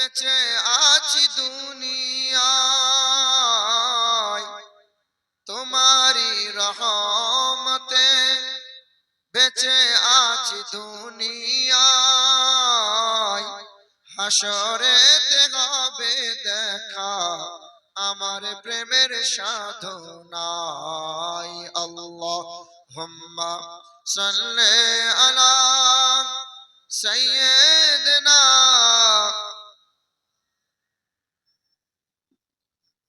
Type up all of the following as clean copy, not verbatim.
বেঁচে আছি দুনিয়ায় তোমারি রহমতে, বেঁচে আছি দুনিয়ায় হাসরেতে হবে দেখা আমার প্রেমের সাধনায়। আল্লাহুম্মা সাল্লি আলা সাইয়্যিদিনা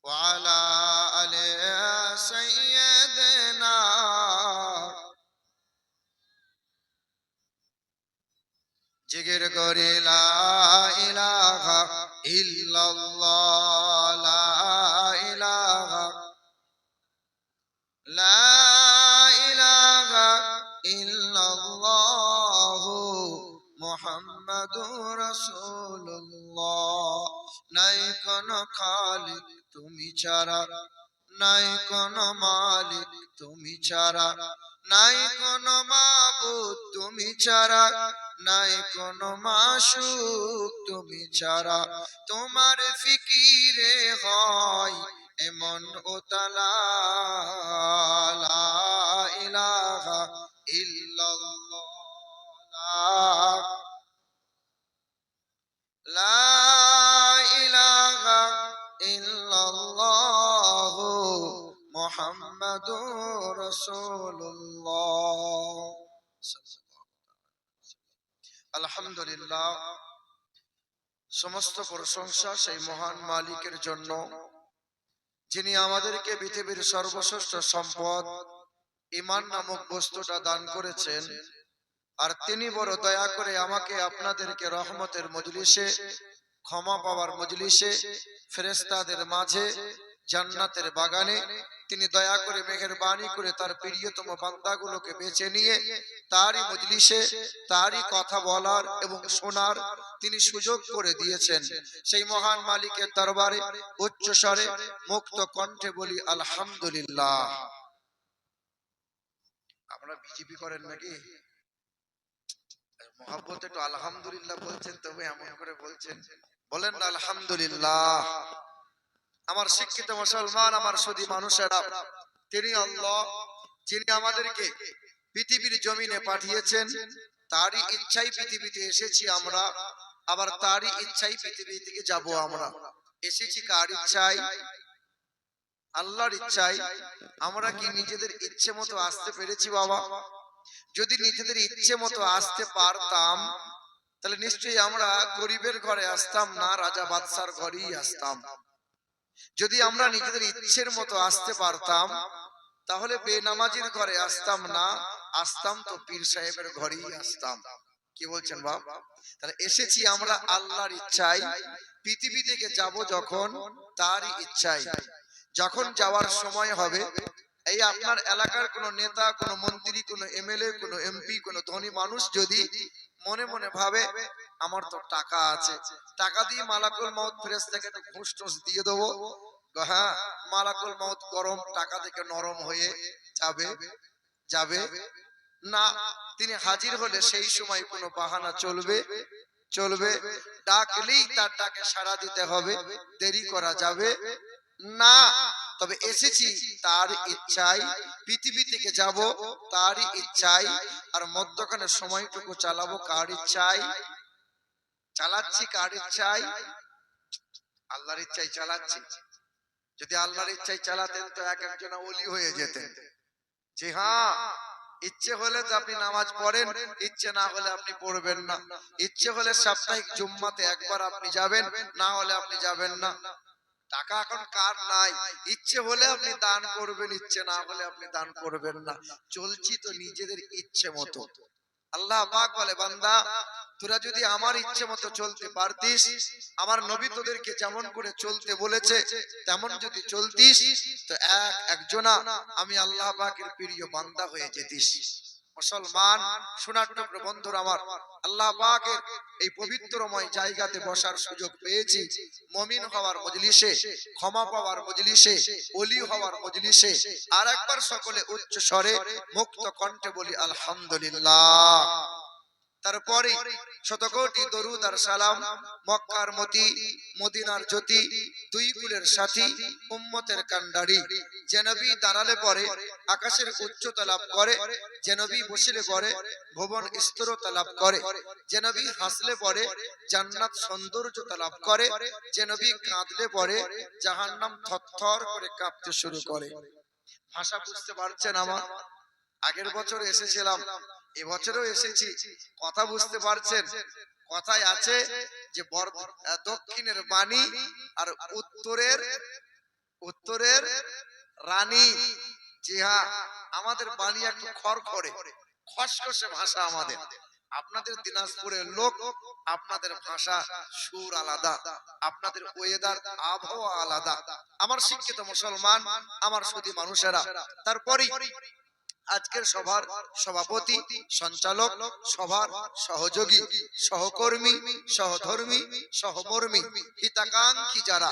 ওয়া আলা আলি সাইয়্যিদিনা। জিকির করি লা ইলাহা ইল্লাল্লাহ, লা ইলাহা, লা ইলাহা ইল্লাল্লাহু মুহাম্মাদুর রাসূলুল্লাহ। নাই কোন খালিক তুমি ছাড়া, নাই কোন মালিক তুমি ছাড়া, নাই কোন মাবুদ তুমি ছাড়া, নাই কোন মাশুক তুমি ছাড়া। তোমার ফিকিরে হয় এমন ওতালা, লা ইলাহা ইল্লাল্লাহ, লা ইলাহা ইল্লাল্লাহ মুহাম্মাদুর রাসূলুল্লাহ। আলহামদুলিল্লাহ, সমস্ত প্রশংসা সেই মহান মালিকের জন্য, যিনি আমাদেরকে পৃথিবীর সর্বশ্রেষ্ঠ সম্পদ ঈমান নামক বস্তুটা দান করেছেন। আর তিনি বড় দয়া করে আমাকে আপনাদেরকে রহমতের মজলিসে, ক্ষমা পাওয়ার মজলিসে, ফেরেশতাদের মাঝে, জান্নাতের বাগানে তিনি দয়া করে মেহেরবানি করে তার প্রিয়তম বান্দাগুলোকে বেছে নিয়ে তারই মজলিসে, তারই কথা বলার এবং শোনার তিনি সুযোগ করে দিয়েছেন। সেই মহান মালিকের দরবারে উচ্চ স্বরে মুক্ত কণ্ঠে বলি আলহামদুলিল্লাহ। আপনারা বিজেপি করেন নাকি? মহব্বত একটু আলহামদুলিল্লাহ বলছেন, তবে এমন করে বলছেন, বলেন না আলহামদুলিল্লাহ। আমার শিক্ষিত মুসলমান, আমার সুধী মানুষেরা, তিনি আল্লাহ যিনি আমাদেরকে পৃথিবীর জমিনে পাঠিয়েছেন, তারই ইচ্ছাই পৃথিবীতে এসেছি আমরা, আবার তারই ইচ্ছাই পৃথিবী থেকে যাব আমরা। এসেছি কার ইচ্ছায়? আল্লাহর ইচ্ছায়। আমরা কি নিজেদের ইচ্ছে মতো আসতে পেরেছি বাবা? যদি নিজেদের ইচ্ছে মতো আসতে পারতাম তাহলে নিশ্চয়ই আমরা গরিবের ঘরে আসতাম না, রাজা বাদশার ঘরেই আসতাম। যদি আমরা নিজেদের ইচ্ছের মতো আসতে পারতাম তাহলে বেনামাজির ঘরে আসতাম না, আসতাম তো পীর সাহেবের ঘরেই আসতাম। কি বলছেন বাপ? তাহলে এসেছি আমরা আল্লাহর ইচ্ছায়, পৃথিবী থেকে যাব যখন তারই ইচ্ছায়। যখন যাওয়ার সময় হবে, এই আপনার এলাকার কোন নেতা, কোন মন্ত্রী, কোন এমএলএ, কোন এমপি, কোন ধনী মানুষ যদি মনে মনে ভাবে আমার তো টাকা আছে, টাকা দিয়ে মালাকুল মউত ফেরেশতাকে একটু ঘুষ টুস দিয়ে দেবো, হ্যাঁ, মালাকুল মউত গরম, টাকা থেকে নরম হয়ে যাবে, যাবে না। তিনি হাজির হলে সেই সময় কোনো বাহানা চলবে? চলবে? ডাকলেই তার ডাকে সাড়া দিতে হবে, দেরি করা যাবে না। তবে এসেছি তার ইচ্ছায়, পৃথিবী থেকে যাব তারই ইচ্ছায়, আর মধ্যখানে সময়টুকু চালাবো কার ইচ্ছায়? চালাচ্ছি কার ইচ্ছায়? আল্লাহর ইচ্ছায় চালাচ্ছি। যদি আল্লাহর ইচ্ছায় চালাতেন তো এক একজন ওলি হয়ে যেতেন। জি হ্যাঁ, ইচ্ছে হলে তো আপনি নামাজ পড়েন, ইচ্ছে না হলে আপনি পড়বেন না। ইচ্ছে হলে সাপ্তাহিক জুম্মাতে একবার আপনি যাবেন, না হলে আপনি যাবেন না। টাকা এখন কার নাই? ইচ্ছে হলে আপনি দান করবেন, ইচ্ছে না হলে আপনি দান করবেন না। চলছি তো নিজেদের ইচ্ছে মতো। আল্লাহ পাক বলে, বান্দা তোরা যদি আমার ইচ্ছে মতো চলতে পারতিস, আমার নবী তোদেরকে যেমন করে চলতে বলেছে তেমন যদি চলতিস, তো একজনা আমি আল্লাহ পাকের প্রিয় বান্দা হয়ে যেতিস। মুসলমান সোনারটুকরো বন্ধুরা আমার, আল্লাহ পাকের এই পবিত্রময় জায়গাতে বসার সুযোগ পেয়েছি। মুমিন হওয়ার মজলিসে, ক্ষমা পাওয়ার মজলিসে, ওলি হওয়ার মজলিসে। আর একবার সকলে উচ্চ স্বরে মুক্ত কণ্ঠে বলি আলহামদুলিল্লাহ। তারপরে শতকোটি দরুদ আর সালাম মক্কার মতি, মদিনার জ্যোতি, দুই কুলের সাথী, উম্মতের কান্ডারি, যে নবী দাঁড়ালে পরে আকাশের উচ্চতা লাভ করে, যে নবী বসিলে পরে ভুবন স্থিরতা লাভ করে, যে নবী হাসলে পরে জান্নাত সৌন্দর্যতা লাভ করে, যে নবী কাঁদলে পরে জাহান্নাম থরথর করে কাঁপতে শুরু করে। ভাষা বুঝতে পারছেন আমার? আগের বছর এসেছিলাম, এবছরও এসেছি, কথা বুঝতে পারছেন? কথায় আছে যে দক্ষিণের বাণী আর উত্তরের রানী। জি হ্যাঁ, আমাদের বাণী একটু খড়খড়ে খসখসে ভাষা আমাদের। আপনাদের দিনাজপুরের লোক, আপনাদের ভাষা সুর আলাদা, আপনাদের ওয়েদার আবহাওয়া আলাদা। আমার শিক্ষিত মুসলমান, আমার সুধী মানুষেরা, তারপরে আজকের সভার সভাপতি, সঞ্চালক, সভার সহযোগী, সহকর্মী, সহধর্মী, সহমর্মী, হিতাকাঙ্ক্ষী যারা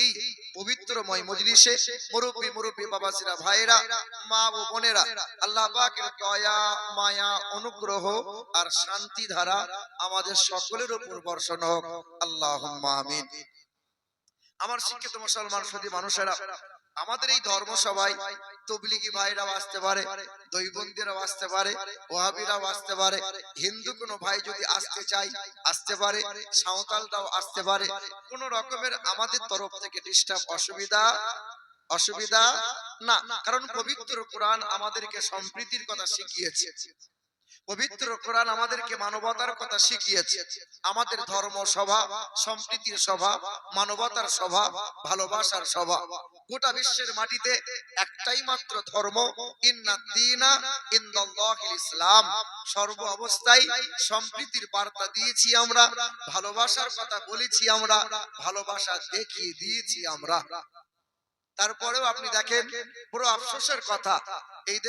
এই পবিত্রময় মজলিসে, মুরব্বী বাবাজিরা, ভাইরা, মা ও বোনেরা, আল্লাহ পাকের দয়া, মায়া, অনুগ্রহ আর শান্তি ধারা আমাদের সকলের উপর বর্ষণ হোক, আল্লাহুম্মা আমিন। আমার শিক্ষিত মুসলমান সুধী মানুষেরা, আমাদের এই ধর্ম সভায় তবলিগি ভাইরাও আসতে পারে, দৈবন্দীরাও আসতে পারে, ওয়াহাবিরাও আসতে পারে, হিন্দু কোনো ভাই যদি আসতে চাই আসতে পারে, সাঁওতালরাও আসতে পারে। কোন রকমের আমাদের তরফ থেকে ডিস্টার্ব, অসুবিধা না, কারণ পবিত্র কোরআন আমাদেরকে সম্প্রীতির কথা শিখিয়েছে, পবিত্র কোরআন আমাদেরকে মানবতার কথা শিখিয়েছে। আমাদের ধর্ম সভা সম্প্রীতির সভা, মানবতার সভা, ভালোবাসার সভা। গোটা বিশ্বের মাটিতে একটাই মাত্র ধর্ম, ইন্নাদ-দীনা ইনদাল্লাহিল ইসলাম। সর্ব অবস্থায় সম্প্রীতির বার্তা দিয়েছি আমরা, ভালোবাসার কথা বলেছি আমরা, ভালোবাসা দেখিয়ে দিয়েছি আমরা। তারপরেও আপনি দেখেন, পুরো আফসোসের কথা, এই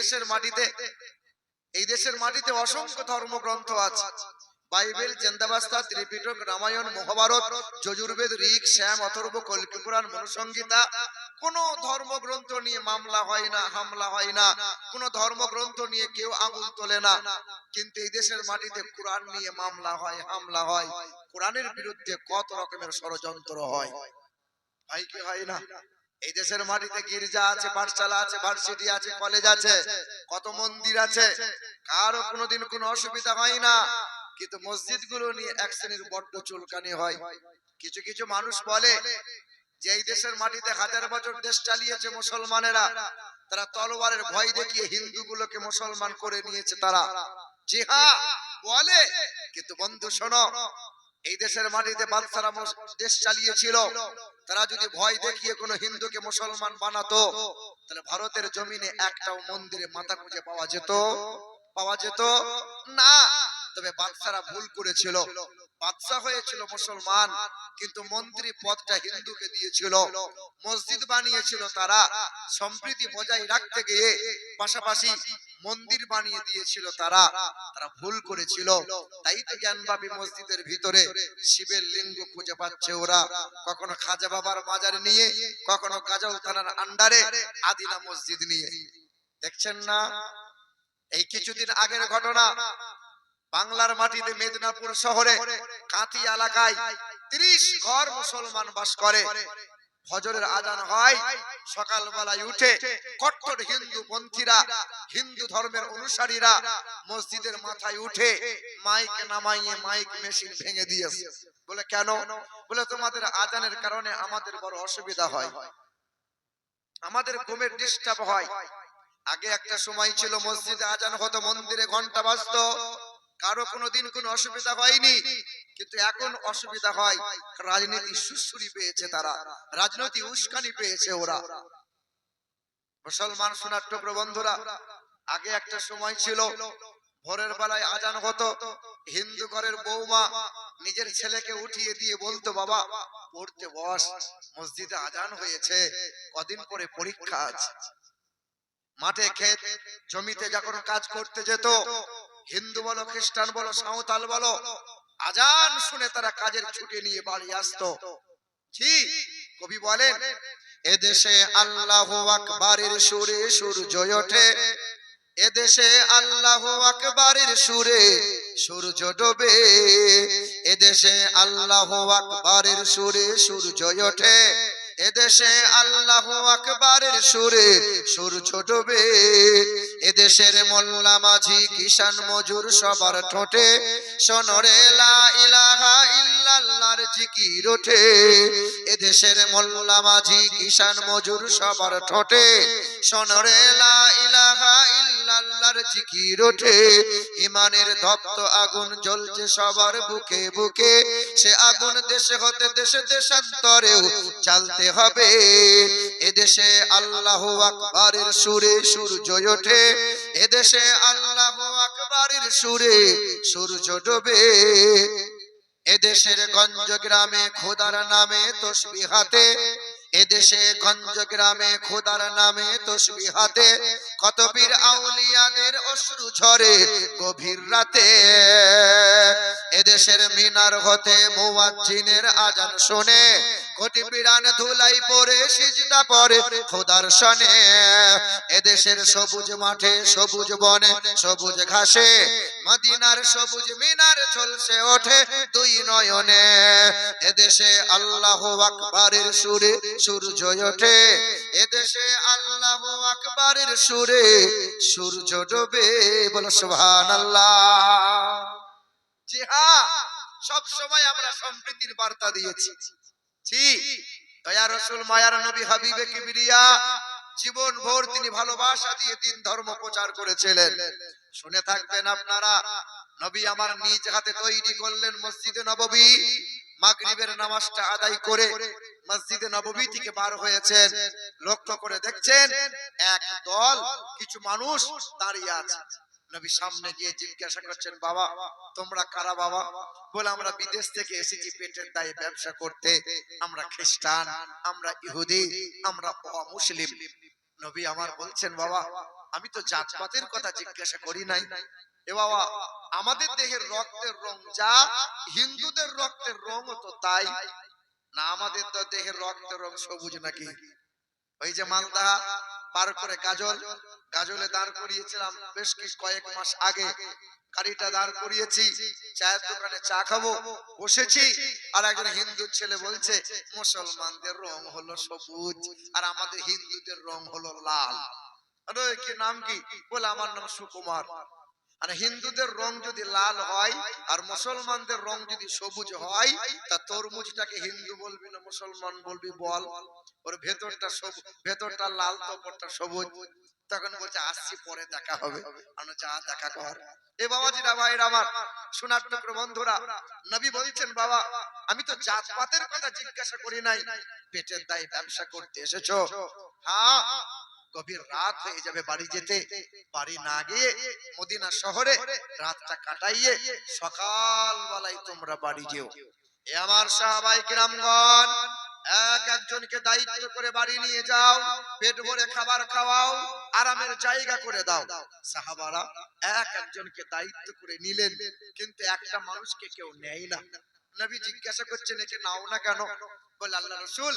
দেশের মাটিতে অসংখ্য ধর্মগ্রন্থ আছে। বাইবেল, জিন্দাবাস্তা, ত্রিপিটক, রামায়ণ, মহাভারত, যজুর্বেদ, ঋক, শ্যাম, অথর্ব, কল্কি পুরাণ, মনুসংহিতা। কোন ধর্মগ্রন্থ নিয়ে মামলা হয় না, হামলা হয় না, কোন ধর্মগ্রন্থ নিয়ে কেউ আঙুল তোলে না। কিন্তু এই দেশের মাটিতে কোরআন নিয়ে মামলা হয়, হামলা হয়, কোরআনের বিরুদ্ধে কত রকমের ষড়যন্ত্র হয়, হয় কি হয় না? এই দেশের মাটিতে গির্জা আছে, পাঠশালা আছে, ভার্সিটি আছে, কলেজ আছে, কত মন্দির আছে, কারো কোনোদিন কোনো অসুবিধা হয় না। কিন্তু মসজিদ গুলো নিয়ে এক শ্রেণীর বড্ড চুলকানি হয়। কিছু কিছু মানুষ বলে যে এই দেশের মাটিতে 1000 বছর দেশ চালিয়েছে মুসলমানেরা, তারা তলোয়ারের ভয় দেখিয়ে হিন্দুগুলোকে মুসলমান করে নিয়েছে তারা। জি হ্যাঁ বলে, কিন্তু বন্ধু শোনো, এই দেশের মাটিতে বাদশারা দেশ চালিয়েছিল, তারা যদি ভয় দেখিয়ে কোনো হিন্দুকে মুসলমান বানাতো, তাহলে ভারতের জমিনে একটাও মন্দিরে মাথা খুঁজে পাওয়া যেত না। তবে বাদশারা ভুল করেছিল, বাদশা হয়েছিল মুসলমান, কিন্তু মন্ত্রী পদটা হিন্দুকে দিয়েছিল, মসজিদ বানিয়েছিল তারা, সম্প্রীতি বজায় রাখতে গিয়ে পাশাপাশি মন্দির বানিয়ে দিয়েছিল তারা ভুল করেছিল। তাই তো জ্ঞানবাপী মসজিদের ভিতরে শিবের লিঙ্গ খুঁজে পাচ্ছে ওরা, কখনো খাজা বাবার মাজার নিয়ে, কখনো গাজল থানার আন্ডারে আদিনা মসজিদ নিয়ে। দেখছেন না? এই কিছুদিন আগের ঘটনা, বাংলার মাটিতে মেদিনীপুর শহরে কাঁথি এলাকায় 30 ঘর মুসলমান বাস করে। ফজরের আজান হয়, সকালবেলায় উঠে কট্টর হিন্দু পন্থীরা, হিন্দু ধর্মের অনুসারীরা মসজিদের মাথায় উঠে মাইক নামাইয়ে মাইক মেশিন ভেঙে দিয়েছে। বলে কেন? বলে তোমাদের আজানের কারণে আমাদের বড় অসুবিধা হয়, আমাদের ঘুমের ডিস্টার্ব হয়। আগে একটা সময় ছিল মসজিদে আজান হতো, মন্দিরে ঘন্টা বাজতো, কারো কোনোদিন কোনো অসুবিধা হয়নি। কিন্তু এখন অসুবিধা হয়, রাজনীতি সুশ্রী পেয়েছে তারা, রাজনৈতিক উস্কানি পেয়েছে ওরা। মুসলমান সোনার টুকরো বন্ধুরা, আগে একটা সময় ছিল ভোরের বেলায় আজান হতো, হিন্দু ঘরের বৌমা নিজের ছেলেকে উঠিয়ে দিয়ে বলতো, বাবা পড়তে বস, মসজিদে আজান হয়েছে, কদিন পরে পরীক্ষা আছে। মাঠে ক্ষেত জমিতে যখন কাজ করতে যেত, হিন্দু বলো, খ্রিস্টান বলো, সাঁওতাল বলো, আজান শুনে তারা কাজের ছুটি নিয়ে বাড়ি আসতো। জি, কবি বলেন, এদেশে আল্লাহু আকবারের সুরে সূর্য ওঠে, এদেশে আল্লাহু আকবারের সুরে সূর্য ডোবে, এদেশে আল্লাহু আকবারের সুরে সূর্য ওঠে, এদেশে আল্লাহু আকবারের সুরে সূর্য ডোবে, এদেশের মোল্লা মাঝি কিষান মজুর সবার ঠোঁটে শোনরে লা ইলাহা ইল্লাল্লাহর জিকির ওঠে, এদেশের মোল্লা মাঝি কিষান মজুর সবার ঠোঁটে শোনরে লা ইলাহা ইল্লাল্লাহর জিকির ওঠে, ইমানের তপ্ত আগুন জ্বলছে সবার বুকে বুকে, সে আগুন দেশে হতে দেশে দেশান্তরেও জ্বালতে হবে, এদেশে আল্লাহু আকবারের সুরে সূর্য ওঠে, এদেশে আল্লাহু আকবারের সুরে সূর্য ডোবে, এদেশের গঞ্জ গ্রামে খোদার নামে তসবিহ হাতে, এদেশে গঞ্জ গ্রামে খোদার নামে তসবিহ হাতে, কত পীর আউলিয়াদের অশ্রু ঝরে গভীর রাতে, এদেশের মিনার হতে মুয়াজ্জিনের আজান শুনে কোটি পিরান ধুলাই পড়ে সিজদা পড়ে খোদার শনে, এদেশের সবুজ মাঠে সবুজ বনে সবুজ ঘাসে মদিনার সবুজ মিনার ঝলসে ওঠে দুই নয়নে, এদেশে আল্লাহু আকবারের সুরে সূর্য ওঠে, এদেশে আল্লাহু আকবারের সুরে সূর্য ডোবে, বলো সুবহানাল্লাহ। জি হ্যাঁ, সব সময় আমরা সম্প্রীতির বার্তা দিয়েছি। জি, দয়া রাসূল মায়ার নবী হাবিবে কিবরিয়া জীবন ভর তিনি ভালোবাসা দিয়ে দিন ধর্ম প্রচার করেছিলেন। শুনে থাকবেন আপনারা, নবী আমার নিজ হাতে তৈরি করলেন মসজিদে নববী, মাগরিবের নামাজটা আদায় করে মসজিদে নববী থেকে বার হয়েছেন, লক্ষ্য করে দেখছেন এক দল কিছু মানুষ দাঁড়িয়ে আছে, নবী সামনে গিয়ে জিজ্ঞাসা করছেন, বাবা তোমরা কারা বাবা? বলে আমরা বিদেশ থেকে এসেছি পেটের দায়ে ব্যবসা করতে, আমরা খ্রিস্টান, আমরা ইহুদি, আমরা অমুসলিম। নবী আমার বলছেন, বাবা আমি তো জাতপাতের কথা জিজ্ঞাসা করি নাই, এ বাবা আমাদের দেহের রক্তের রং যা হিন্দুদের রক্তের রং তো তাই না, আমাদের তো দেহের রক্তের রং সবুজ নাকি? ওই যে মালদা পার করে গাজলে দাঁড় করিয়েছিলাম বেশ কয়েক মাস আগে, গাড়িটা দাঁড় করিয়েছি, চায়ের দোকানে চা খাবো বসেছি, আর একজন হিন্দু ছেলে বলছে মুসলমানদের রং হলো সবুজ আর আমাদের হিন্দুদের রং হলো লাল। আরে কি নাম কি? বলে আমার নাম সুকুমার। আর হিন্দুদের রং যদি লাল হয় আর মুসলমানদের রং যদি সবুজ হয়, তা তরমুজটাকে হিন্দু বলবি না মুসলমান বলবি বল? ওর ভেতরটা সবুজ, ভেতরটা লাল তো উপরটা সবুজ। তখন বলছে আসছি পরে দেখা হবে। আমরা যা দেখা কর। এ বাবাজিরা ভাইরা আমার, সোনার টুকরো বন্ধুরা, নবী বলছেন, বাবা আমি তো জাতপাতের কথা জিজ্ঞাসা করি নাই, পেটের দায়ে ব্যবসা করতে এসেছো। হ্যাঁ, গভীর রাত হয়ে যাবে বাড়ি যেতে, বাড়ি না গিয়ে মদিনা শহরে রাতটা কাটাইয়ে সকাল বেলায় তোমরা বাড়ি যেও। এ আমার সাহাবায়ে কিরামগণ, এক একজনকে দায়িত্ব করে বাড়ি নিয়ে যাও, পেট ভরে খাবার খাওয়াও, আরামের জায়গা করে দাও। সাহাবারা এক একজনকে দায়িত্ব করে নিলেন, কিন্তু একটা মানুষকে কেউ নেয় না। নবী জিজ্ঞাসা করছেন, একে নাও না কেন? বলে আল্লাহ রাসূল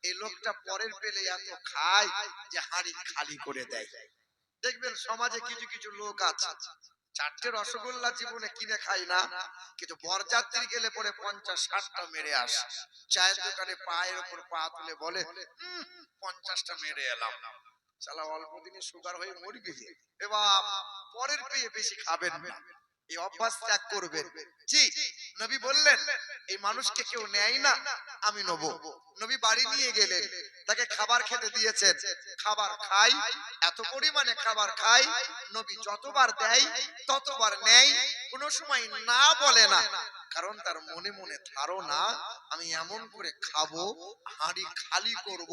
এই লোকটা পরের পেলে এত খায় যে হাঁড়ি খালি করে দেয়। দেখবেন সমাজে কিছু কিছু লোক আছে, চারটে রসগোল্লা জীবনে কিনে খায় না, কিন্তু বরযাত্রী গেলে পরে 50-60টা মেরে আসে। চায়ের দোকানে পায়ের উপর পা তুলে বলে 50টা মেরে এলাম। শালা অল্প দিনে সুগার হয়ে মরবি, এবার পরের পেয়ে বেশি খাবেন না, এই অভ্যাস ত্যাগ করবেন। জি, নবী বললেন এই মানুষকে কেউ নেয় না, আমি নেব। নবী বাড়ি নিয়ে গেলেন, তাকে খাবার খেতে দিয়েছেন, খাবার খাই, এত পরিমাণে খাবার খাই, নবী যতবার দেয় ততবার নেয়, কোনো সময় না বলে না, কারণ তার মনে মনে ধারণা আমি এমন করে খাবো, হাঁড়ি খালি করব,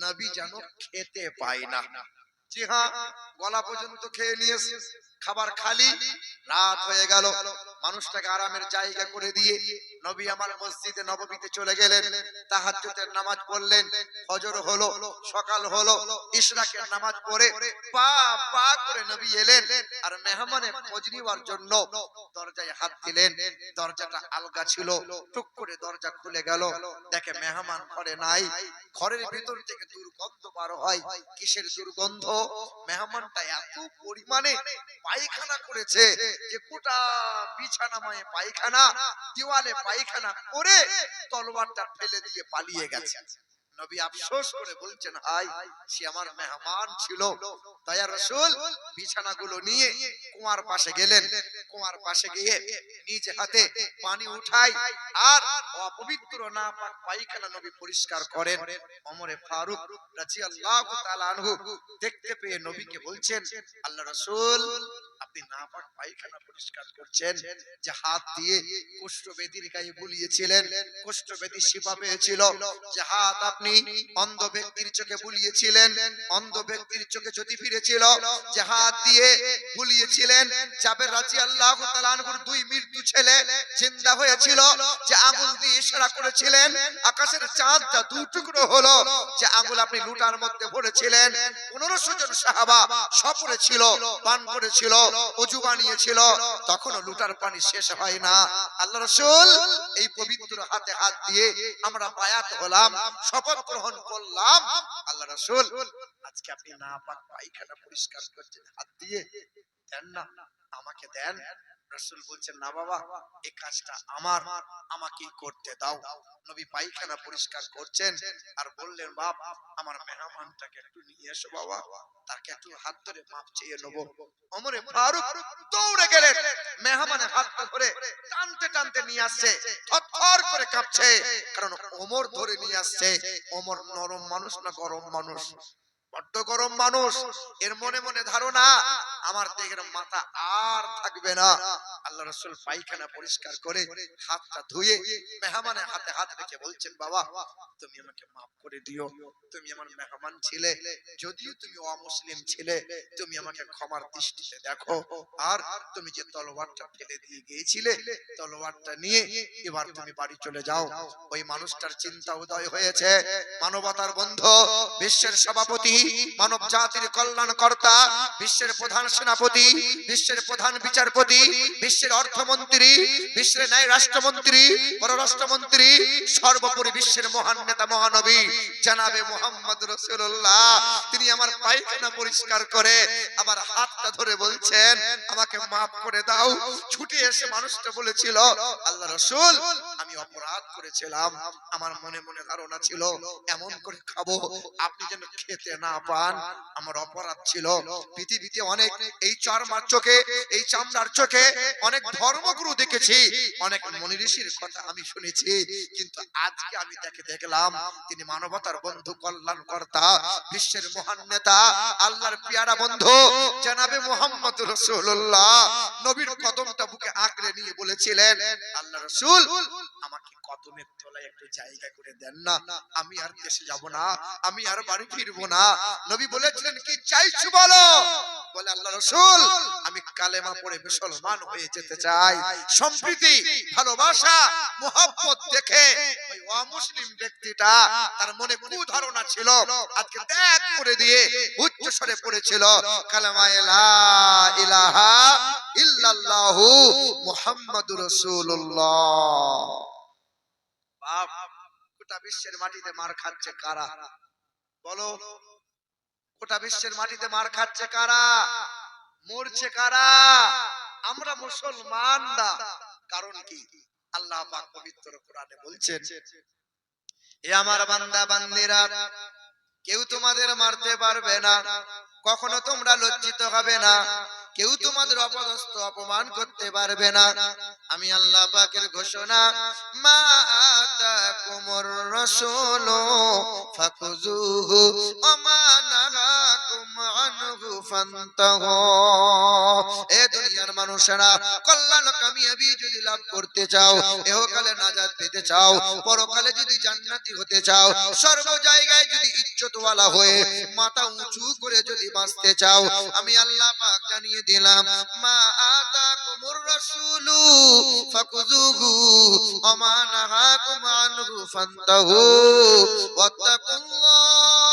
নবী যেন খেতে পায় না। জি হ্যাঁ, গলা পর্যন্ত খেয়ে নিয়েছে, খাবার খালি, রাত হয়ে গেল, মানুষটাকে আরামের জায়গা করে দিয়ে নবী আমার মসজিদে নববীতে চলে গেলেন, তাহাজ্জুদের নামাজ পড়লেন, ফজর হলো, সকাল হলো, ইশরাকের নামাজ পড়ে পা পা করে নবী এলেন, আর মেহমানের খোঁজ নেওয়ার জন্য দরজায় হাত দিলেন, দরজাটা আলগা ছিল, টুক করে দরজা খুলে গেল, দেখে মেহমান ঘরে নাই, ঘরের ভিতর থেকে দুর্গন্ধ বার হয়। কিসের দুর্গন্ধ? মেহমানটা এত পরিমাণে পায়খানা করেছে যে গোটা বিছানাময় পায়খানা, দেওয়ালে পায়খানা করে তলোয়ারটা ফেলে দিয়ে পালিয়ে গেছে। নবী আফসোস করে বলছেন, হাই, সে আমার মেহমান ছিল। দয়া রাসূল বিছানাগুলো নিয়ে কুয়ার পাশে গেলেন। কুয়ার পাশে গিয়ে নিজ হাতে পানি উঠায় আর অপবিত্র নাপাক পায়খানা নবী পরিষ্কার করেন। ওমরে ফারুক রাদিয়াল্লাহু তাআলা আনহু দেখতে পেয়ে নবীকে বলছেন, আল্লাহ রাসূল, আপনি নাপাক পায়খানা পরিষ্কার করছেন, যে হাত দিয়ে কুষ্ঠবেদীর গায়ে বুলিয়েছিলেন, কুষ্ঠবেদী শিফা পেয়েছিল, যে হাত আপনি অন্ধ ব্যক্তির চোখে বুলিয়েছিলেন, অন্ধ ব্যক্তির চোখে জ্যোতি ফিরেছিল, যে হাত দিয়ে বুলিয়েছিলেন জাবের রাদিয়াল্লাহু তাআলা আনহুর দুই মৃত্যু ছেলে জিন্দা হয়েছিল, যে আগুন দিয়ে ইশারা করেছিলেন আকাশের চাঁদটা দুই টুকরো হলো, যে আগুন আপনি লুটার মধ্যে ভরেছিলেন, 1500 জন সাহাবা সফরে ছিল, পান করেছিল, ওযু বানিয়েছিল, তখনও লুটার পানি শেষ হয় না। আল্লাহ রাসূল এই পবিত্র হাতে হাত দিয়ে আমরা বায়াত হলাম, শপথ গ্রহণ করলাম। আল্লাহ রাসূল, আজকে আপনি নাপাক পায়খানা পরিষ্কার করছেন হাত দিয়ে, দেন না, আমাকে দেন। রাসূল বলছেন, না বাবা, এই কাজটা আমাকেই করতে দাও। নবী পায়খানা পরিষ্কার করছেন আর বললেন, বাপ, আমার মেহমানটাকে একটু নিয়ে এসো বাবা, তাকে একটু হাত ধরে মাপ চেয়ে নেব। ওমরে ফারুক দৌড়ে গেলেন, মেহমানের হাতটা ধরে টানতে টানতে নিয়ে আসছে, থরথর করে কাঁপছে, কারণ ওমর ধরে নিয়ে আসছে। ওমর নরম মানুষ না গরম মানুষ? বড্ড গরম মানুষ। এর মনে মনে ধারণা, আমার দেহের মাথা আর থাকবে না। আল্লাহ রাসূল পায়খানা পরিষ্কার করে হাতটা ধুয়ে মেহমানের হাতে হাত রেখে বলছেন, বাবা, তুমি আমাকে maaf করে দিও, তুমি আমার মেহমান ছিলে, যদিও তুমি অমুসলিম ছিলে, তুমি আমাকে ক্ষমার দৃষ্টিতে দেখো, আর তুমি যে তলোয়ারটা ফেলে দিয়ে গিয়েছিলে, তলোয়ারটা নিয়ে এবার তুমি বাড়ি চলে যাও। ওই মানুষটার চিন্তা উদয় হয়েছে, মানবতার বন্ধু, বিশ্বের সভাপতি, মানব জাতির কল্যাণকর্তা, বিশ্বের প্রধান সেনাপতি, বিশ্বের প্রধান বিচারপতি, বিশ্বের অর্থমন্ত্রী, বিশ্বের ন্যায় রাষ্ট্রমন্ত্রী, পররাষ্ট্রমন্ত্রী, সর্বোপরি বিশ্বের মহান নেতা মহানবী জনাবে মুহাম্মদ রাসূলুল্লাহ, তিনি আমার পায়খানা পরিষ্কার করে আবার হাতটা ধরে বলছেন, আমাকে maaf করে দাও। ছুটে এসে মানুষটা বলেছিল, আল্লাহ রাসূল, আমি অপরাধ করেছিলাম, আমার মনে মনে ধারণা ছিল এমন করে খাবো আপনি যেন খেতে না পান, আমার অপরাধ ছিল। পৃথিবীতে অনেক এই চর্মার চোখে, এই চামড়ার চোখে অনেক ধর্মগুরু দেখেছি, অনেক মুনি ঋষির কথা আমি শুনেছি, কিন্তু আজকে আমি তাকে দেখলাম, তিনি মানবতার বন্ধু, কল্যাণকর্তা, বিশ্বের মহান নেতা, আল্লাহর পেয়ারা বন্ধু জনাবে মুহাম্মদ রাসূলুল্লাহ। নবীর কদমটা বুকে আঁকড়ে নিয়ে বলেছিলেন, আল্লাহ রাসূল, আমাকে কদমের তলায় একটু জায়গা করে দেন না, আমি আর দেশে যাব না, আমি আর বাড়ি ফিরবো না। নবী বলেছিলেন, কি চাইছো বলো? বলে, আল্লাহ রাসূল, আমি কালেমা পড়ে মুসলমান হয়ে যেতে চাই। সম্প্রীতি, ভালোবাসা, মোহাব্বত দেখে ওই অমুসলিম ব্যক্তিটা, তার মনে কু ধারণা ছিল, আজকে ত্যাগ করে দিয়ে উচ্চ স্বরে পড়েছিল কালেমা লা ইলাহা ইল্লাল্লাহু মুহাম্মাদুর রাসূলুল্লাহ। বাপ, গোটা বিশ্বের মাটিতে মার খাচ্ছে কারা বলো? গোটা বিশ্বের মাটিতে মার খাচ্ছে কারা? মরছে কারা? আমরা মুসলমানরা। কারণ কি? আল্লাহ পাক পবিত্র কোরআনে বলছেন, এ আমার বান্দা বান্দিরা, কেউ তোমাদের মারতে পারবে না, কখনো তোমরা লজ্জিত হবে না, কেউ তোমাদের অপদস্থ অপমান করতে পারবে না। আমি আল্লাহ পাকের ঘোষণা, মা আতাকুমুর রাসূলু ফাকুযুহু ওয়া মা নাহাকুম আনহু ফান্তাহু। এ দুনিয়ার মানুষেরা, কল্যাণ কামিয়াবি যদি লাভ করতে চাও, ইহকালে নাজাত পেতে চাও, পরকালে যদি জান্নাতি হতে চাও, সর্ব জায়গায় যদি ইজ্জতওয়ালা হয়ে মাথা উঁচু করে যদি বাঁচতে চাও, আমি আল্লাহ পাক জানিয়ে দিলাম, মা আতাকুমুর রাসূলু ফাকুযুহু ওয়া মা নাহাকুম আনহু ফান্তাহু ওয়াত্তাকুল্লাহ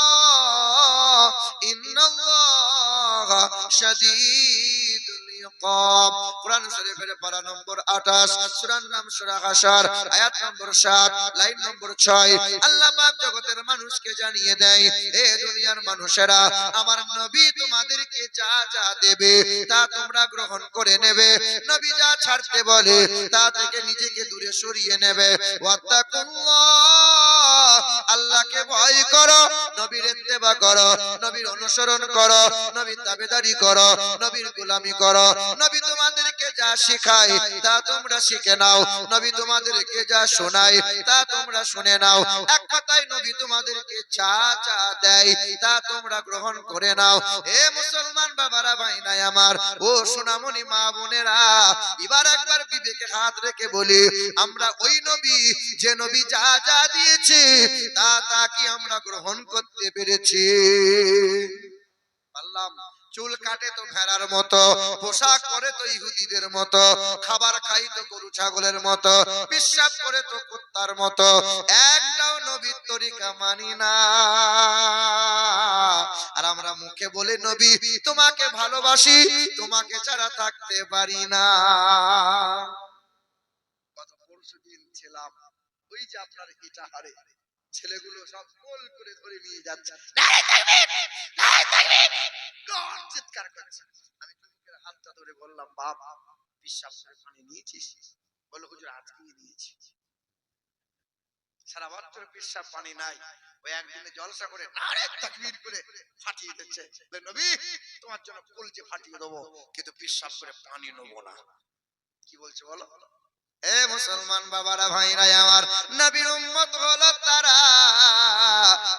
ইন্নাল্লাহা শাদীদুল কফ। কোরআন শরীফের পারা নম্বর 28, সূরার নাম সূরা হাশর, আয়াত নম্বর 7, লাইন নম্বর 6। আল্লাহ পাক জগতের মানুষকে জানিয়ে দেয়, হে দুনিয়ার মানুষেরা, আমার নবী তোমাদেরকে যা যা দেবে তা তোমরা গ্রহণ করে নেবে। নবী যা ছাড়তে বলে তা থেকে নিজেকে দূরে সরিয়ে নেবে। ওয়াত্তাকুল্লাহ, আল্লাহকে ভয় করো, নবীর ইত্তেবা করো, নবীর অনুসরণ করো, নবীর তাবেদারি করো, নবীর গোলামি করো। নবী তোমাদেরকে যা শেখায় তা তোমরা শিখে নাও, নবী তোমাদেরকে যা শোনায় তা তোমরা শুনে নাও। এক কথায় নবী তোমাদেরকে যা যা দেয় তা তোমরা গ্রহণ করে নাও। হে মুসলমান বাবারা, ভাইনাই আমার, ও সোনামণি মা বোনেরা, এবার একবার বিবেকে হাত রেখে বলি, আমরা ওই নবী, যে নবী যা যা দিয়েছে তা তা কি আমরা গ্রহণ করতে পেরেছি? বললাম, চুল কাটে তো ভেড়ার মতো, পোশাক পরে তো ইহুদিদের মতো, খাবার খাই তো গরু ছাগলের মতো, পেশাব করে তো কুত্তার মতো, একটাও নবীর তরিকা মানি না। আর আমরা মুখে বলে, নবী তোমাকে ভালোবাসি, তোমাকে ছাড়া থাকতে পারি না। গত পরশুদিন ছিলাম ওই যে আপনার ইটাহারে, ছেলেগুলো সব গোল করে ধরে নিয়ে যাচ্ছে, নারে তাকবীর, নারে তাকবীর, গড চিৎকার করছে। আমি যুবকের হাতটা ধরে বললাম, বাপ পেশাব করে পানি নিয়েছিস? বলল, হুজুর আজকেই নিয়েছি। সারা বছর পেশাব পানি নাই, ওই একদিনে জলসা করে নারে তাকবীর করে ফাটিয়ে দিচ্ছে। নবী তোমার জন্য কলজে ফাটিয়ে দেবো, কিন্তু পেশাব করে পানি নেবো না। কি বলছে বলো? এ মুসলমান বাবারা, ভাইরা আমার, নবীর উম্মত হলো তারা,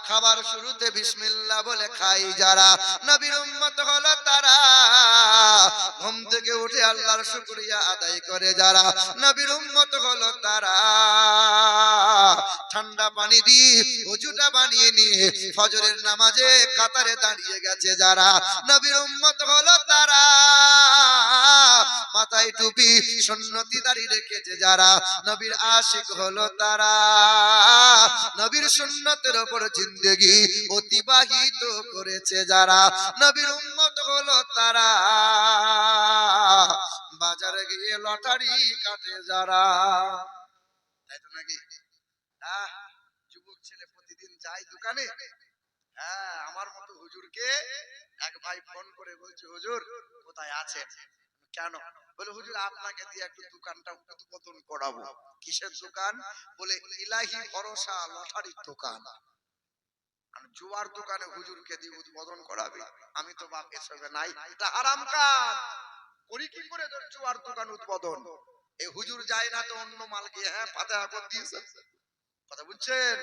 খাবার শুরুতে বিসমিল্লাহ বলে খাই যারা। নবীর উম্মত হলো তারা, ঘুম থেকে উঠে আল্লাহর শুকরিয়া আদায় করে যারা। নবীর উম্মত হলো তারা, ঠান্ডা পানি দিয়ে ওযুটা বানিয়ে নিয়ে ফজরের নামাজে কাতারে দাঁড়িয়ে গেছে যারা। নবীর উম্মত হলো তারা, মাথায় টুপি সুন্নতি দাড়ি রেখেছে যারা। নবীর আশিক হলো তারা, নবীর সুন্নতের উপর জিন্দেগি অতিবাহিত করেছে যারা। নবীর উম্মত হলো তারা, বাজারে গিয়ে লটারি কাটে যারা। তাই তো নাকি? যুবক ছেলে প্রতিদিন যায় দোকানে, হ্যাঁ, আমার মতো হুজুরকে এক ভাই ফোন করে বলছে, হুজুর কোথায় আছেন? কেন? বলে, হুজুর আপনাকে দিয়ে একটু দোকানটা উদ্বোধন করাবো। কিসের দোকান? বলে, ইলাহি ভরসা লটারির দোকান। জুয়ার দোকানে হুজুরকে দিয়ে উদ্বোধন করাবে? আমি তো বাপ এসবে নাই, এটা হারাম কাজ। করি কি করে তোর জুয়ার দোকান উদ্বোধন? এই হুজুর যায় না তো অন্য মাল গিয়ে হ্যাঁ ফাতেহা করে দিয়েছে। কথা বুঝছেন?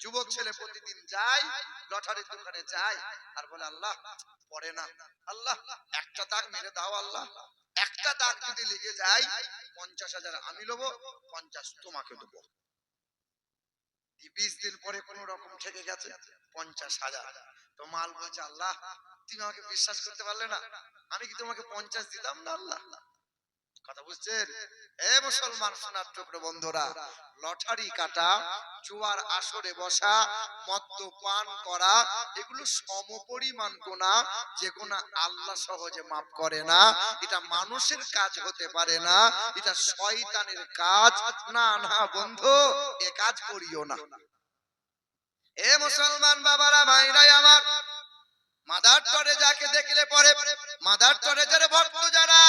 যুবক ছেলে প্রতিদিন যায় লটারির দোকানে যায় আর বলে, আল্লাহ পড়ে না, আল্লাহ একটা দাগ মেরে দাও, আল্লাহ একটা দাগ যদি লেগে যায় 50,000 আমি নেবো, 50 তোমাকে দেবো। 20 দিন পরে কোন রকম ঠেকে গেছে 50,000। তো মাল বলছে, আল্লাহ তুমি আমাকে বিশ্বাস করতে পারলে না, আমি কি তোমাকে 50 দিতাম না? আল্লাহ, কথা বুঝছেন? এ মুসলমান সোনার টুকরো বন্ধুরা, লটারি কাটা, জুয়ার আসরে বসা, মদ্যপান করা, এগুলো সমপরিমাণ গুনাহ, যে গুনাহ আল্লাহ সহজে মাফ করে না। এটা মানুষের কাজ হতে পারে না, এটা শয়তানের কাজ। না না বন্ধু, এ কাজ করিও না। এ মুসলমান বাবারা, ভাইরাই আমার, মাদার তরে যাকে দেখলে পরে, মাদার তরে যারা ভক্ত যারা,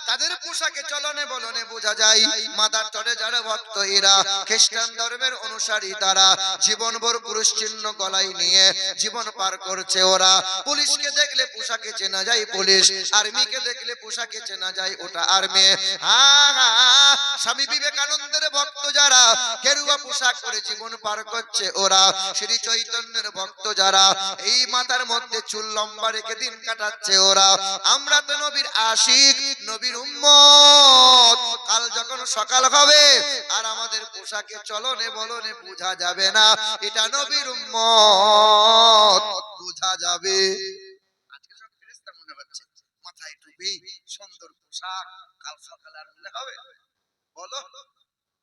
তাদের পোশাকে চলনে বলনে বোঝা যায় মাদার তরে যারা ভক্ত এরা খ্রিস্টান ধর্মের অনুসারী। তারা জীবনভর পুরুষ চিহ্ন গলায় নিয়ে জীবন পার করছে ওরা। পুলিশকে দেখলে পোশাকে চেনা যায় পুলিশ, আর্মিকে দেখলে পোশাকে চেনা যায় ওটা আর্মি। স্বামী বিবেকানন্দের ভক্ত যারা গেরুয়া পোশাক পরে জীবন পার করছে ওরা। শ্রী চৈতন্যের ভক্ত যারা এই মাথার মধ্যে চুল লম্বা রেখে দিন কাটাচ্ছে ওরা। আমরা তো নবীর আশিক, নবীর উম্মত। কাল যখন সকাল হবে আর আমাদের পোশাকে চলনে বলনে বোঝা যাবে না এটা নবীর উম্মত, বোঝা যাবে। আজকে সব ফেরেশতা মনে হচ্ছে, মাথায় টুপি, সুন্দর পোশাক, কাল সকালে আর মনে হবে? বলো,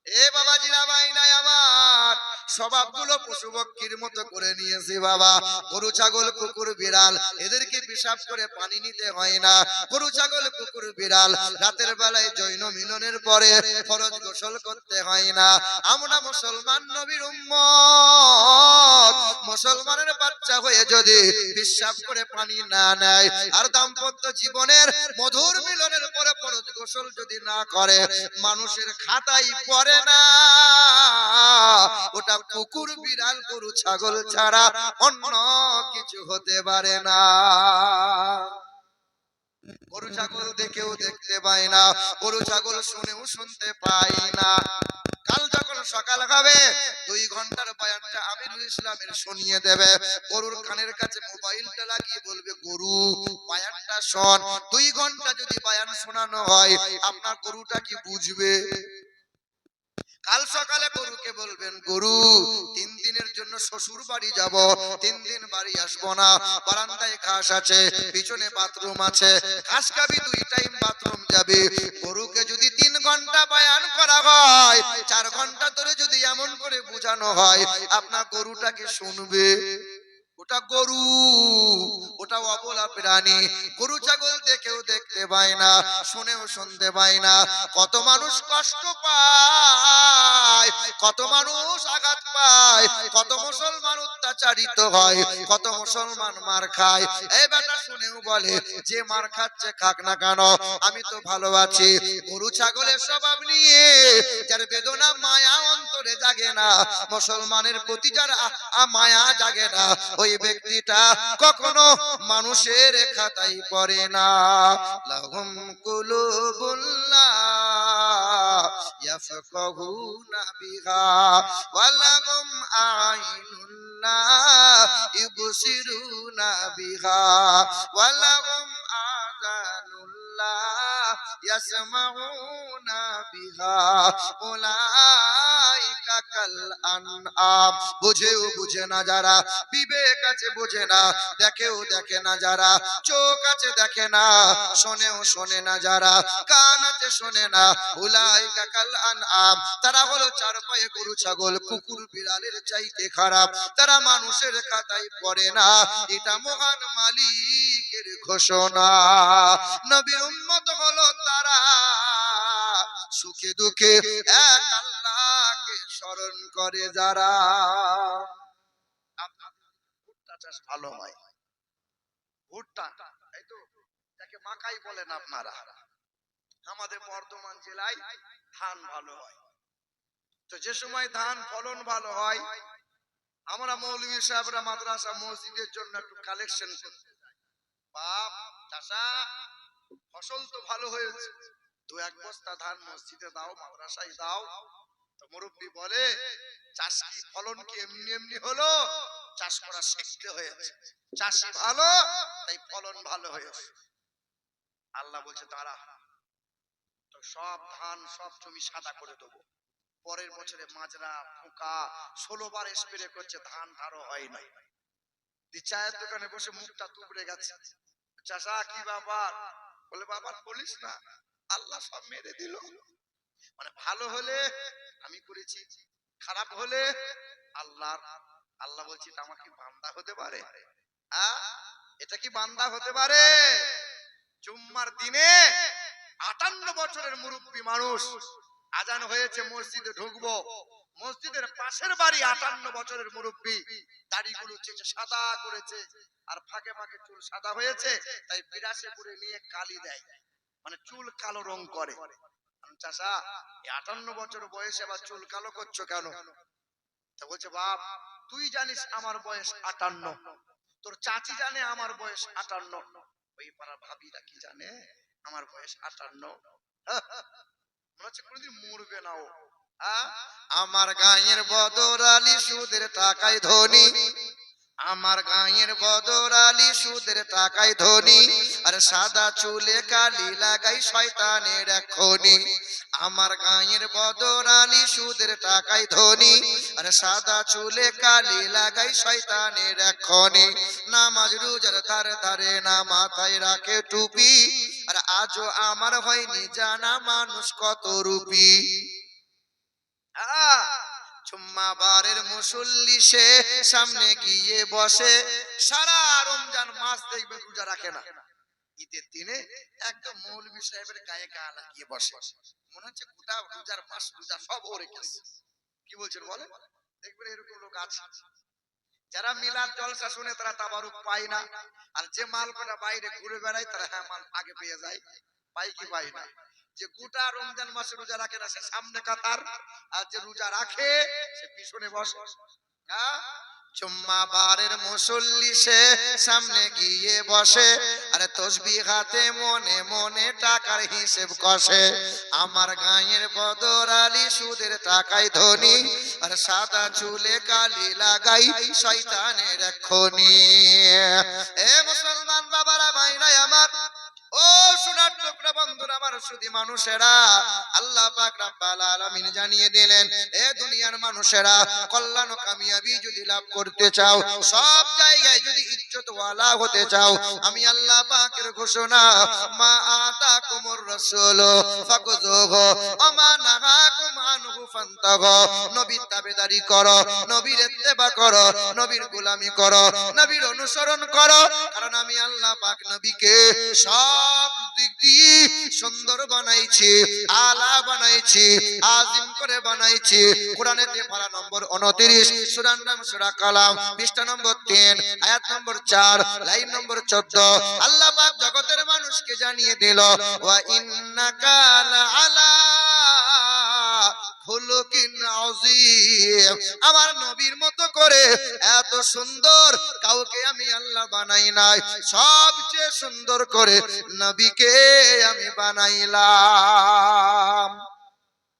এ বাবা জিরাবাই নাই আমার স্বভাবগুলো পশু পক্ষীর মতো করে নিয়েছি বাবা। গরু ছাগল কুকুর বিড়াল এদেরকে পেশাব করে পানি নিতে হয় না। গরু ছাগল কুকুর বিড়াল রাতের বেলায় যৌন মিলনের পরে ফরজ গোসল করতে হয় না। আমরা মুসলমান নবীর উম্মত, মুসলমানের বাচ্চা হয়ে যদি পেশাব করে পানি না নেয় আর দাম্পত্য জীবনের মধুর মিলনের পরে ফরজ গোসল যদি না করে, মানুষের খাতায় পড়ে না। ওটা কুকুর বিড়াল গরু ছাগল ছাড়া অন্য কিছু হতে পারে না। গরু ছাগল দেখেও দেখতে পায় না, গরু ছাগল শুনেও শুনতে পায় না। কাল যখন সকাল হবে 2 ঘন্টার বয়ানটা আমিরুল ইসলামের শুনিয়ে দেবে। গরুর কানের কাছে মোবাইলটা লাগিয়ে বলবে, গরু বয়ানটা শোন। 2 ঘন্টা যদি বয়ান শোনানো হয় আপনার গরুটা কি বুঝবে? কাল সকালে গরুকে বলবেন, গরু 3 দিনের জন্য শ্বশুর বাড়ি যাব, 3 দিন বাড়ি আসবো না। বারান্দায় ঘাস আছে, পিছনে বাথরুম আছে, ঘাস খাবি 2 টাইম বাথরুম যাবে। গরুকে যদি 3 ঘন্টা বয়ান করা হয়, 4 ঘন্টা ধরে যদি এমন করে বোঝানো হয়, আপনার গরুটাকে শুনবে? ওটা গরু, ওটা অবলা প্রাণী। গরু ছাগল দেখেও দেখতে পায় না, শুনেও শুনতে পায় না। কত মানুষ কষ্ট পায়, কত মানুষ আঘাত পায়, কত মুসলমান অত্যাচারিত হয়, কত মুসলমান মার খায়। এই বেটা শুনেও বলে যে মার খাচ্ছে খাক না কেন, আমি তো ভালো আছি। গরু ছাগলের স্বভাব নিয়ে যার বেদনা মায়া অন্তরে জাগে না, মুসলমানের প্রতি যার মায়া জাগে না, ওই ব্যক্তিটা কখনো মানুষের খাতায় পড়ে না। লাহুম কুলুবুল্লাহ ইয়াফকাহুনা বিহা ওয়া লাহুম আইনুল্লাহ ইবসিরুনা বিহা ওয়া লাহুম আযানুল্লাহ ইয়াসমাউনা বিহা উলাইকা কাল আনআম। বুঝেও বুঝে না যারা, বিবেক আছে বোঝে না, দেখেও দেখে না যারা, চোখ আছে দেখে না, শোনেও শোনে না যারা, কান আছে শোনে না, উলাইকা কাল আনআম। তারা হলো 4 পায়ে গরু ছাগল কুকুর বিড়ালের চাইতে খারাপ। তারা মানুষের খাতায় পড়ে না, এটা মহান মালিকের ঘোষণা। নবীর উম্মত হলো তারা সুখে দুঃখে এক আল্লাহকে স্মরণ করে যারা। ভুট্টা চাষ ভালো হয়, ভুট্টা এই তো যাকে মাকাই বলেন আপনারা, আমাদের বর্ধমান জেলায় ধান ভালো হয়। তো যে সময় ধান ফলন ভালো হয়, আমরা মৌলভী সাহেবরা মাদ্রাসা মসজিদের জন্য একটু কালেকশন করতে যাই। বাপ চাষা ফসল তো ভালো হয়েছে, 2-1 বস্তা ধান মসজিদে দাও, মাদ্রাসায় দাও। তো মুরব্বি বলে, চাষ কি ফলন কি এমনি এমনি হলো? চাষ করা শিখতে হয়েছে। চাষি ভালো তাই ফলন ভালো হয়েছে। আল্লাহ বলছে দাঁড়া, তো সব ধান সব জমি সাদা করে দেবো। পরের বছরে মাজরা পোকা 16 বার স্প্রে করছে, ধান ধারও হয় নাই। চায়ের দোকানে বসে মুখটা তুবড়ে গেছে। চাষা কি ব্যাপার? বলে বাবা বলিস না, আল্লাহ সব মেরে দিল। মানে ভালো হলে আমি করেছি, খারাপ হলে আল্লাহ। আল্লাহ বলছি এটা আমার কি বান্দা হতে পারে? এটা কি বান্দা হতে পারে? জুম্মার দিনে 58 বছরের মুরব্বী মানুষ, আজান হয়েছে মসজিদে ঢুকবো, মসজিদের পাশের বাড়ি 58 বছরের মুরব্বী দাড়িগুলো চেঁচে সাদা করেছে, আর ফাঁকে ফাঁকে চুল সাদা হয়েছে, তাই বিরাসে করে নিয়ে কালি দেয়, মানে চুল কালো রং করে। চাষা 58 বছর বয়সে আবার চুল কালো করছো কেন? তো বলছে বাপ তুই জানিস আমার বয়স 58, তোর চাচি জানে আমার বয়স 58, ওই পাড়ার ভাবিরা কি জানে আমার বয়স 58? মনে হচ্ছে কোনদিন মরবে না ও। আমার গায়ের বদর আলী সুদের টাকায় ধনী, আমার গায়ের বদর আলী সুদের টাকায় ধনী, আর সাদা চুলে কালি লাগাই শয়তানের এখনি। আমার গায়ের বদর আলী সুদের টাকায় ধনী, আর সাদা চুলে কালি লাগাই শয়তানের এখনি। নামাজ রোজার ধারে ধারে না, মাথায় রাখে টুপি, আর আজও আমার হয়নি জানা মানুষ কত রূপী। জুম্মাবারের মুসল্লি সে সামনে গিয়ে বসে, সারা রমজান মাস দেখবে রোজা রাখে না, ঈদের দিনে একদম মৌলভী সাহেবের গায়ে গা লাগিয়ে বসে, মনে হচ্ছে গোটা রোজার মাস রোজা সব ও রেখেছে। কি বলছেন বলেন? দেখবেন এরকম লোক আছে। যারা মিলাদ জলসা শুনে তারা তাবারুক পায় না, আর যে মাল কটা বাইরে ঘুরে বেড়ায় তারা হ্যাঁ মাল আগে পেয়ে যায়। পাই কি পাই না? যে গোটা রমজান মাসে রোজা রাখে না সে সামনে কাতার, আর যে রোজা রাখে সে পিছনে বসে। হ্যাঁ, জুম্মাবারের মুসল্লি সে সামনে গিয়ে বসে, আরে তসবিহ হাতে মনে মনে টাকার হিসেব কষে। আমার গায়ের বদর আলী সুদের টাকায় ধনী, আর সাদা চুলে কালি লাগাই শয়তানের খনি। এ মুসলমান বাবারা ভাইরা আমার, ও সোনার টুকরা বন্ধুরা আমার, শুধু মানুষেরা, আল্লাহ পাক রব্বুল আলামিন জানিয়ে দিলেন, এ দুনিয়ার মানুষেরা কল্যাণ ও কামিয়াবি যদি লাভ করতে চাও, সব জায়গায় যদি ইজ্জত ওয়ালা হতে চাও, আমি আল্লাহ পাকের ঘোষণা, মা আতাকুমুর রাসূল ফাকুযুহু ওয়া মা নাহাকুম আনহু ফান্তাহু। নবীর তাবেদারি করো, নবীর ইত্তেবা করো, নবীর গোলামি করো, নবীর অনুসরণ করো, কারণ আমি আল্লাহ পাক নবীকে সব দিক দিয়ে সুন্দর বানাইছি, আলা বানাইছি, আজিম করে বানাইছি। কোরআনেতে পারা নম্বর 29, সূরার নাম সূরা কালাম, পৃষ্ঠা নম্বর 3, আয়াত নম্বর 4, লাইন নম্বর 14। আল্লাহ পাক জগতের মানুষকে জানিয়ে দিল, ওয়া ইন্নাকা লাআলা খুলুকিন আযীম। আমার নবীর মতো করে এত সুন্দর কাউকে আমি আল্লাহ বানাই নাই, সবচেয়ে সুন্দর করে নবীকে আমি বানাইলাম।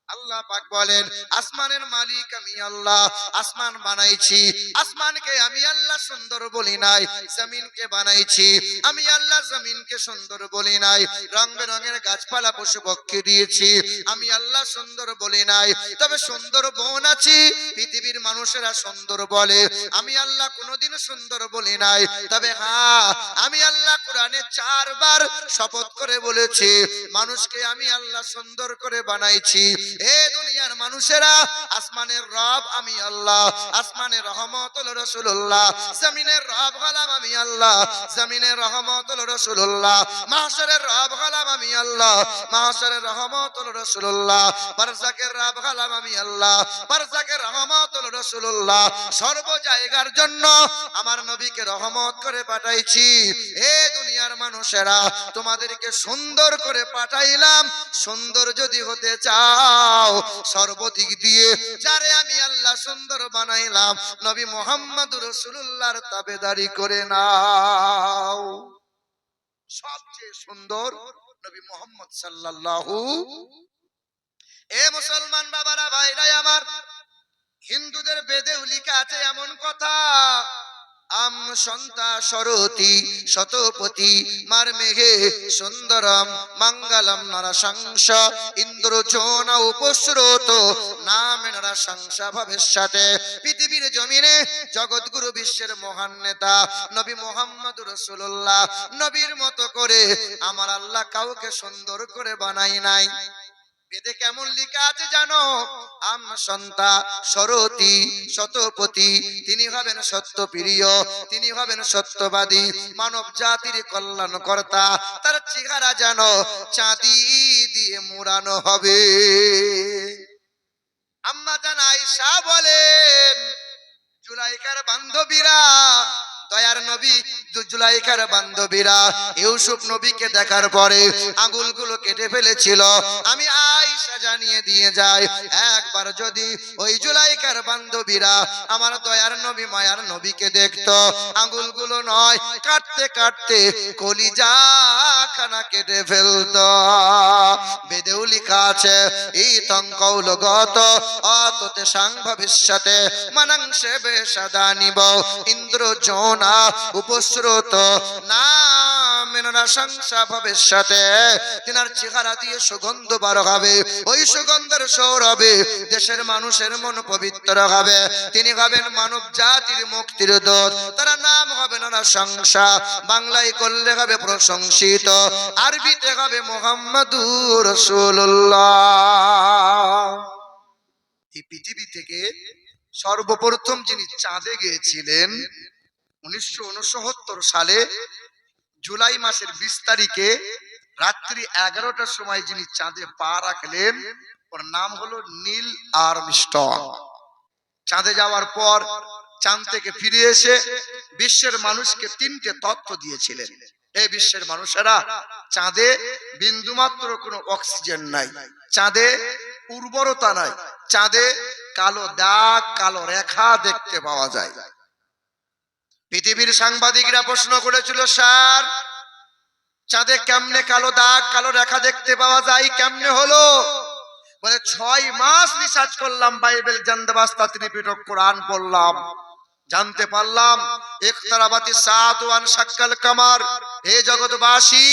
আল্লাহ পাক বলেন, আসমানের মালিক আমি আল্লাহ, আসমান বানাইছি, আসমানকে আমি আল্লাহ সুন্দর বলি নাই, জমিনকে বানাইছি আমি আল্লাহ, জমিনকে সুন্দর বলি নাই, রং বেরঙের গাছপালা পশু পক্ষী দিয়েছি আমি আল্লাহ সুন্দর বলি নাই। তবে সুন্দর বন আছি, পৃথিবীর মানুষেরা সুন্দর বলে, আমি আল্লাহ কোনোদিন সুন্দর বলি নাই। তবে হ্যাঁ, আমি আল্লাহ কোরআনে 4 বার শপথ করে বলেছি, মানুষকে আমি আল্লাহ সুন্দর করে বানাইছি। এ দুনিয়ার মানুষেরা, আসমানের রব আমি আল্লাহ, আসমানের রহমত হলো রাসূলুল্লাহ, জমিনের রব হলাম আমি আল্লাহ, জমিনের রহমত হলো রাসূলুল্লাহ, মাহশরের রব হলাম আমি আল্লাহ, মাহশরের রহমত হলো রাসূলুল্লাহ, বারযাকের রব হলাম আমি আল্লাহ, বারযাকের রহমত হলো রাসূলুল্লাহ। সর্ব জায়গার জন্য আমার নবীকে রহমত করে পাঠাইছি। এ দুনিয়ার মানুষেরা, তোমাদেরকে সুন্দর করে পাঠাইলাম, সুন্দর যদি হতে চাও সর্বদিক দিয়ে যারে আমি আল্লাহ সুন্দর বানাইলাম, নবী মুহাম্মদুর রাসূলুল্লাহর তাবেদারি করে নাও। সবচেয়ে সুন্দর নবী মুহাম্মদ সাল্লাল্লাহু। এ মুসলমান বাবারা ভাইরা আমার, হিন্দুদের বেদেও লেখা আছে এমন কথা, আম সন্তা সরতি শতপতি মার মেঘে সুন্দরম মঙ্গলম নরসংস ইন্দ্রজোনা উপস্রোত নামে নরসংস ভবিষ্যতে। পৃথিবীর জমিনে জগৎগুরু বিশ্বের মহান নেতা নবী মুহাম্মদুর রাসূলুল্লাহ, নবীর মতো করে আমার আল্লাহ কাউকে সুন্দর করে বানাই নাই। বেদে কেমন লেখা আছে জানো? আম সন্তা সরতি শতপতি, তিনি হবেন সত্যপ্রিয়, তিনি হবেন সত্যবাদী, মানব জাতির কল্যাণকর্তা, তার চেহারা যেন চাঁদি দিয়ে মোড়ানো হবে। আম্মা জান আয়েশা বলেন, জুলাইখার বান্ধবীরা, দয়ার নবী জুলাইখার বান্ধবীরা ইউসুফ নবীকে দেখার পরে আঙ্গুলগুলো কেটে ফেলেছিল। আমি আয়েশা জানিয়ে দিয়ে যাই, একবার যদি ওই জুলাইখার বান্ধবীরা আমার দয়ার নবী মায়ার নবীকে দেখতো, আঙ্গুলগুলো নয়, কাটতে কাটতে কলিজা খানা কেটে ফেলতো। বেদেও লেখা আছে, ইতং কৌলগত অততে সাং ভবিষ্যতে মানাংশে বেশাদানিব ইন্দ্রজোনা উপস্রোত নামেনা সংসা ভবিষ্যতে। তিনার চেহারা দিয়ে সুগন্ধ বার হবে, ওই সুগন্ধের সৌরভে দেশের মানুষের মন পবিত্র হবে। তিনি হবেন মানব জাতির মুক্তির দূত, তার নাম হবে না সংসা, বাংলায় করলে হবে প্রশংসিত, আরবিতে হবে মুহাম্মাদুর রাসূলুল্লাহ। এই পৃথিবী থেকে সর্বপ্রথম যিনি চাঁদে গিয়েছিলেন 1969 সালে জুলাই মাসের 20 তারিখে রাত্রি 11টার সময় যিনি চাঁদে পা রাখলেন, ওর নাম হলো নীল আর্মস্ট্রং। চাঁদে যাওয়ার পর চাঁদ থেকে ফিরে এসে বিশ্বের মানুষকে 3টে তথ্য দিয়েছিলেন। এই বিশ্বের মানুষেরা, চাঁদে বিন্দুমাত্র কোনো অক্সিজেন নাই, চাঁদে উর্বরতা নাই, চাঁদে কালো দাগ কালো রেখা দেখতে পাওয়া যায়। পৃথিবীর সাংবাদিকরা প্রশ্ন করেছিল, স্যার চাঁদে কেমনে কালো দাগ কালো রেখা দেখতে পাওয়া যায়, কেমনে হলো? বলে 6 মাস রিসার্চ করলাম, বাইবেল জান্দাবাস্তা ত্রিপিটক কোরআন পড়লাম, জানতে পারলাম ইকতারাবাতি সাআতু ওয়ান শাক্কাল কামার। হে জগৎবাসী,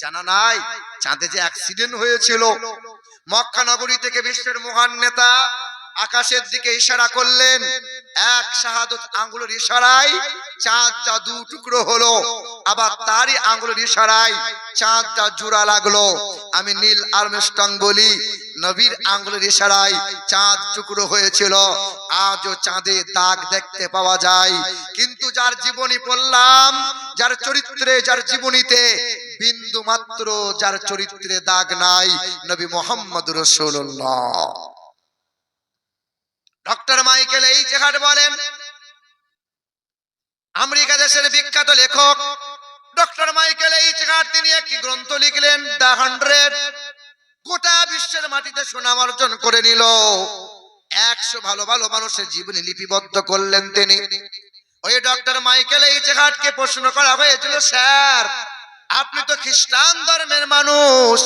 জানা নাই চাঁদে যে অ্যাক্সিডেন্ট হয়েছিল? মক্কা নগরী থেকে বিশ্বের মহান নেতা আকাশের দিকে ইশারা করলেন, এক শাহাদত আঙ্গুলের ইশারায় চাঁদটা 2 টুকরো হলো, আবার তারই আঙ্গুলের ইশারায় চাঁদটা জোড়া লাগলো। আমি নীল আর্মস্ট্রং বলি, নবীর আঙ্গুলের ইশারায় চাঁদ টুকরো হয়েছিল। আজও চাঁদে দাগ দেখতে পাওয়া যায়, কিন্তু যার জীবনী পড়লাম, যার চরিত্রে যার জীবনীতে বিন্দু মাত্র যার চরিত্রে দাগ নাই, নবী মুহাম্মদ রাসূলুল্লাহ। ডক্টর মাইকেল এইচ হার্ট বলেন, আমেরিকা দেশের বিখ্যাত লেখক ডক্টর মাইকেল এইচ হার্ট, তিনি একটি গ্রন্থ লিখলেন, দ্য 100। গোটা বিশ্বের মাটিতে সুনাম অর্জন করে নিল। 100 ভালো ভালো মানুষের জীবনী লিপিবদ্ধ করলেন তিনি। ওই ডক্টর মাইকেল এইচ হার্টকে প্রশ্ন করা হয়েছিল, স্যার আপনি তো খ্রিস্টান ধর্মের মানুষ,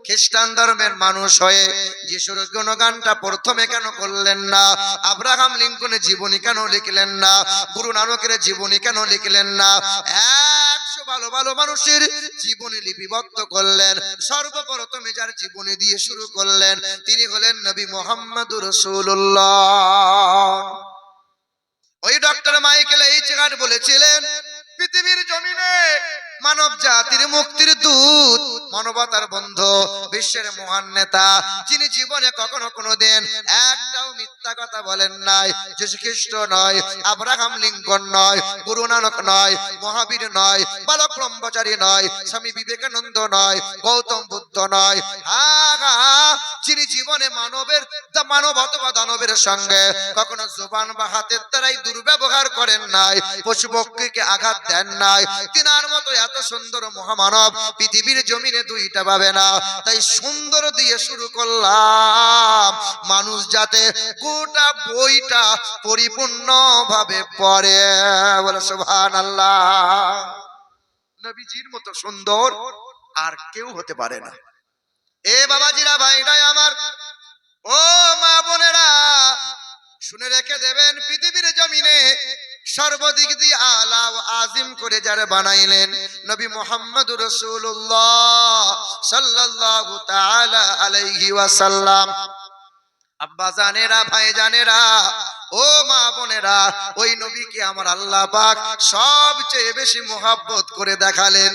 খ্রিস্টান ধর্মের মানুষ হয়ে যিশুর গুণগানটা প্রথমে কেন করলেন না? আব্রাহাম লিঙ্কনের জীবনী কেন লিখলেন না? গুরু নানকের জীবনী কেন লিখলেন না? 100 ভালো ভালো মানুষের জীবনী লিপিবদ্ধ করলেন, সর্বপ্রথমে যার জীবনী দিয়ে শুরু করলেন তিনি হলেন নবী মুহাম্মদুর রাসূলুল্লাহ। ওই ডক্টর মাইকেল এইচ হার্ট বলেছিলেন, পৃথিবীর জমিনে মানব জাতির মুক্তির দূত, মানবতার বন্ধু, বিশ্বের মহান নেতা, যিনি জীবনে কখনো কোনোদিন একটাও মিথ্যা কথা বলেন নাই, যীশু খ্রিস্ট নয়, আব্রাহাম লিঙ্কন নয়, গুরু নানক নয়, মহাবীর নয়, বালক ব্রহ্মচারী নয়, স্বামী বিবেকানন্দ নয়, গৌতম বুদ্ধ নয়, যিনি জীবনে মানব অথবা দানবের সঙ্গে কখনো জবান বা হাতের দ্বারাই দুর্ব্যবহার করেন নাই, পশু পক্ষীকে আঘাত দেন নাই, তিনার মতো এত সুন্দর মহামানব পৃথিবীর জমিনে 2টা পাবে না। তাই সুন্দর দিয়ে শুরু করলাম, মানুষ যাতে গোটা বইটা পরিপূর্ণ ভাবে পড়ে। বলে সুবহানাল্লাহ। নবীজির মতো সুন্দর আর কেউ হতে পারে না। এ বাবাজিরা, ভাইরাই আমার, ও মা বোনেরা, শুনে রেখে দেবেন, পৃথিবীর জমিনে সর্বদিক দিয়ে আলা ও আজিম করে যারা বানাইলেন নবী মুহাম্মদুর রাসূলুল্লাহ সাল্লাল্লাহু তাআলা আলাইহি ওয়াসাল্লাম। আব্বা জানেরা, ভাই জানেরা, ও মা বোনেরা, ওই নবীকে আমার আল্লাহ পাক সবচেয়ে বেশি মোহাব্বত করে দেখালেন।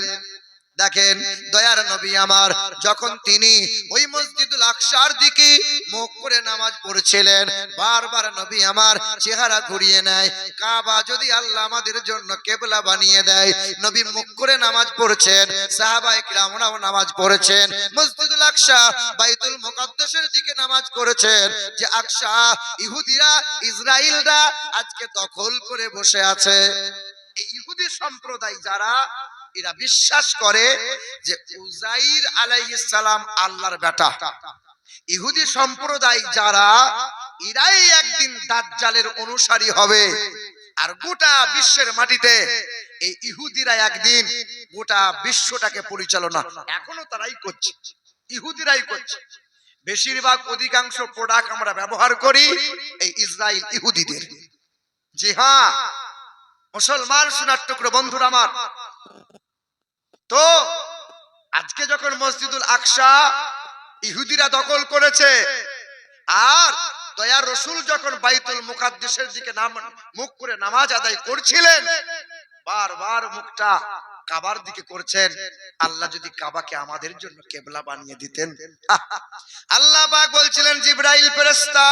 দেখেন, দয়ার নবী আমার যখন তিনি ওই মসজিদুল আকসার দিকে মুখ করে নামাজ পড়ছিলেন, বারবার নবী আমার চেহারা ঘুরিয়ে নেয়। কাবা যদি আল্লাহ আমাদের জন্য কিবলা বানিয়ে দেয়, নবী মুখ করে নামাজ পড়ছেন, সাহাবায়ে কিরামরাও নামাজ পড়ছেন, মসজিদুল আকসা বাইতুল মুকাদ্দাসের দিকে নামাজ করেছেন, যে আকসা ইহুদিরা ইসরাইলরা আজকে দখল করে বসে আছে। এই ইহুদি সম্প্রদায় যারা, এরা বিশ্বাস করে যে উজাইর আলাইহিস সালাম আল্লাহর বেটা। ইহুদি সম্প্রদায় যারা, এরাই একদিন দাজ্জালের অনুসারী হবে। আর গোটা বিশ্বের মাটিতে এই ইহুদিরা একদিন গোটা বিশ্বটাকে পরিচালনা, এখনো তারাই করছে, ইহুদিরাই করছে। বেশিরভাগ অধিকাংশ প্রোডাক্ট আমরা ব্যবহার করি এই ইসরাইল ইহুদিদের। জি হ্যাঁ মুসলমান সোনার টুকরো বন্ধুরা আমার, তো আজকে যখন মসজিদুল আকসা ইহুদিরা দখল করেছে, আর দয়ার রসুল যখন বাইতুল মুকাদ্দাসের দিকে মুখ করে নামাজ আদায় করছিলেন, বারবার মুখটা কাবার দিকে করছেন, আল্লাহ যদি কাবাকে আমাদের জন্য কেবলা বানিয়ে দিতেন। আল্লাহ পাক বলছিলেন জিবরাইল ফেরেশতা,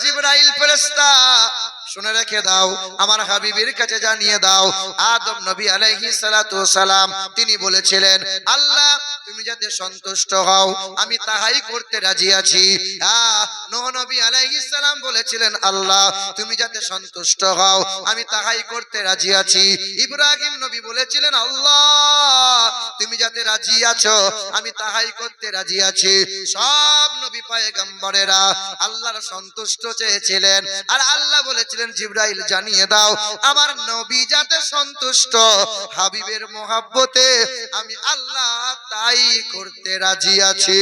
জিবরাইল ফেরেশতা শুনে রেখে দাও, আমার হাবিবের কাছে জানিয়ে দাও, আদম নবী আলাইহিস সালাতু ওয়াসালাম তিনি বলেছিলেন আল্লাহ তুমি যাতে সন্তুষ্ট হও আমি তাহাই করতে রাজি আছি। নূহ নবী আলাইহিস সালাম বলেছিলেন আল্লাহ তুমি যাতে সন্তুষ্ট হও আমি তাহাই করতে রাজি আছি। ইব্রাহিম নবী বলেছিলেন আল্লাহ তুমি যাতে রাজি আছো আমি তাহাই করতে রাজি আছি। সব নবী পয়গম্বরেরা আল্লাহর সন্তুষ্ট চেয়েছিলেন, আর আল্লাহ বলেছিলেন জিবরাইল জানিয়ে দাও আমার নবী যাতে সন্তুষ্ট, হাবিবের মোহাব্বতে আমি আল্লাহ তাই করতে রাজি আছি।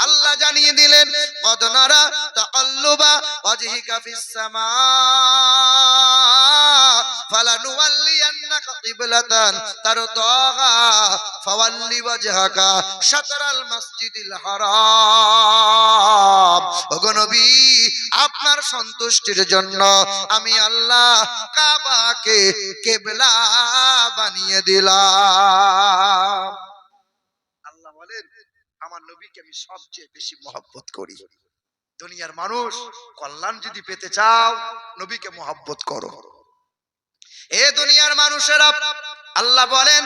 আল্লাহ জানিয়ে দিলেন কদ নারা তাকাল্লুবা ওয়াজহিকা ফিস সামা ফালানুওয়াল্লিয়ান্নাকা কিবলাতান তারদাহা ফাওয়াল্লি ওয়াজহাকা শাতরাল মাসজিদিল হারাম। ওগো নবী আপনার সন্তুষ্টির জন্য আমি আল্লাহ কাবাকে কিবলা বানিয়ে দিলাম। আল্লাহ বলেন আমার নবীকে আমি সবচেয়ে বেশি মহব্বত করি। দুনিয়ার মানুষ কল্যাণ যদি পেতে চাও নবীকে মহব্বত করো। এ দুনিয়ার মানুষেরা আল্লাহ বলেন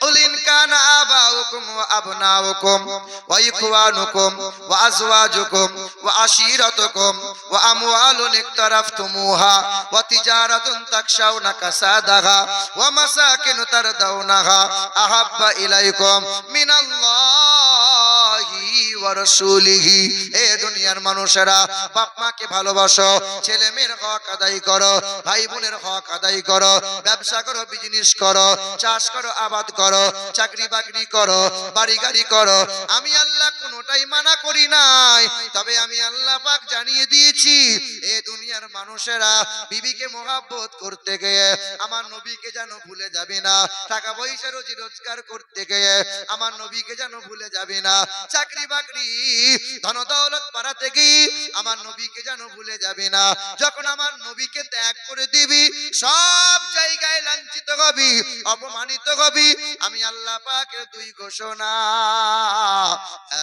কুল ইন কানা আবাউকুম ওয়া আবনাউকুম ওয়া ইখওয়ানুকুম ওয়া আজওয়াজুকুম ওয়া আশীরাতুকুম ওয়া আমওয়ালুন ইকতারাফতুমুহা ওয়া তিজারাতুন তাকশাউনা কাসাদাহা ওয়া মাসাকিনু তারদাউনাহা আহাব্বা ইলাইকুম মিনাল্লাহি ওয়া রাসূলিহি। এ দুনিয়ার মানুষেরা বাপ মাকে ভালোবাসো, ছেলে মেয়ের হক আদায় করো, ভাই বোনের হক আদায় করো, ব্যবসা করো, বিজনেস করো, চাষ করো, আবাদ করো, চাকরি বাকরি করো, বাড়ি গাড়ি করো। আমি আল্লাহ কোনোটাই মানা করি নাই, তবে আমি আল্লাহ পাক জানিয়ে দিয়েছি এ দুনিয়ার মানুষেরা বিবিকে মহব্বত করতে গিয়ে আমার নবীকে যেন ভুলে যাবে না, টাকা পয়সা রোজি রোজগার করতে গিয়ে আমার নবীকে যেন ভুলে যাবে না, চাকরি বাকরি ধন দৌলত বাড়াতে গিয়ে আমার নবীকে যেন ভুলে যাবে না। যখন আমার নবীকে ত্যাগ করে দিবি সব জায়গায় লাঞ্ছিত হবি, অপমানিত হবি। আমি আল্লাহ পাকের দুই ঘোষণা,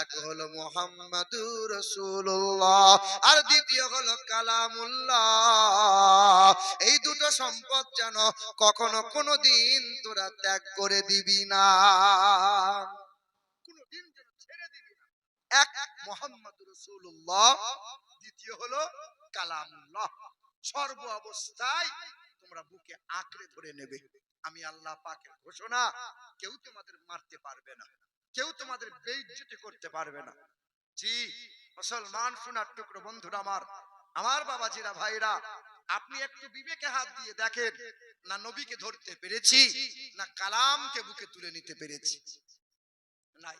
এক হলো মুহাম্মাদুর রাসূলুল্লাহ আর দ্বিতীয় হলো কালামুল্লাহ। এই দুটো সম্পদ যেন কখনো কোনোদিন তোরা ত্যাগ করে দিবি না, কোনোদিন যেন ছেড়ে দিবি না। এক মুহাম্মাদুর রাসূলুল্লাহ, দ্বিতীয় হলো কালামুল্লাহ। সর্ব অবস্থায় তোমরা বুকে আঁকড়ে ধরে নেবে। আমি আল্লাহ পাকের ঘোষণা, কেউ তোমাদের মারতে পারবে না, কেউ তোমাদের বেইজ্জতি করতে পারবে না। জি মুসলমান সোনার টুকরো বন্ধুরা আমার, আমার বাবাজিরা ভাইরা, আপনি একটু বিবেকে হাত দিয়ে দেখেন না নবীকে ধরতে পেরেছি না কালামকে বুকে তুলে নিতে পেরেছি? নাই।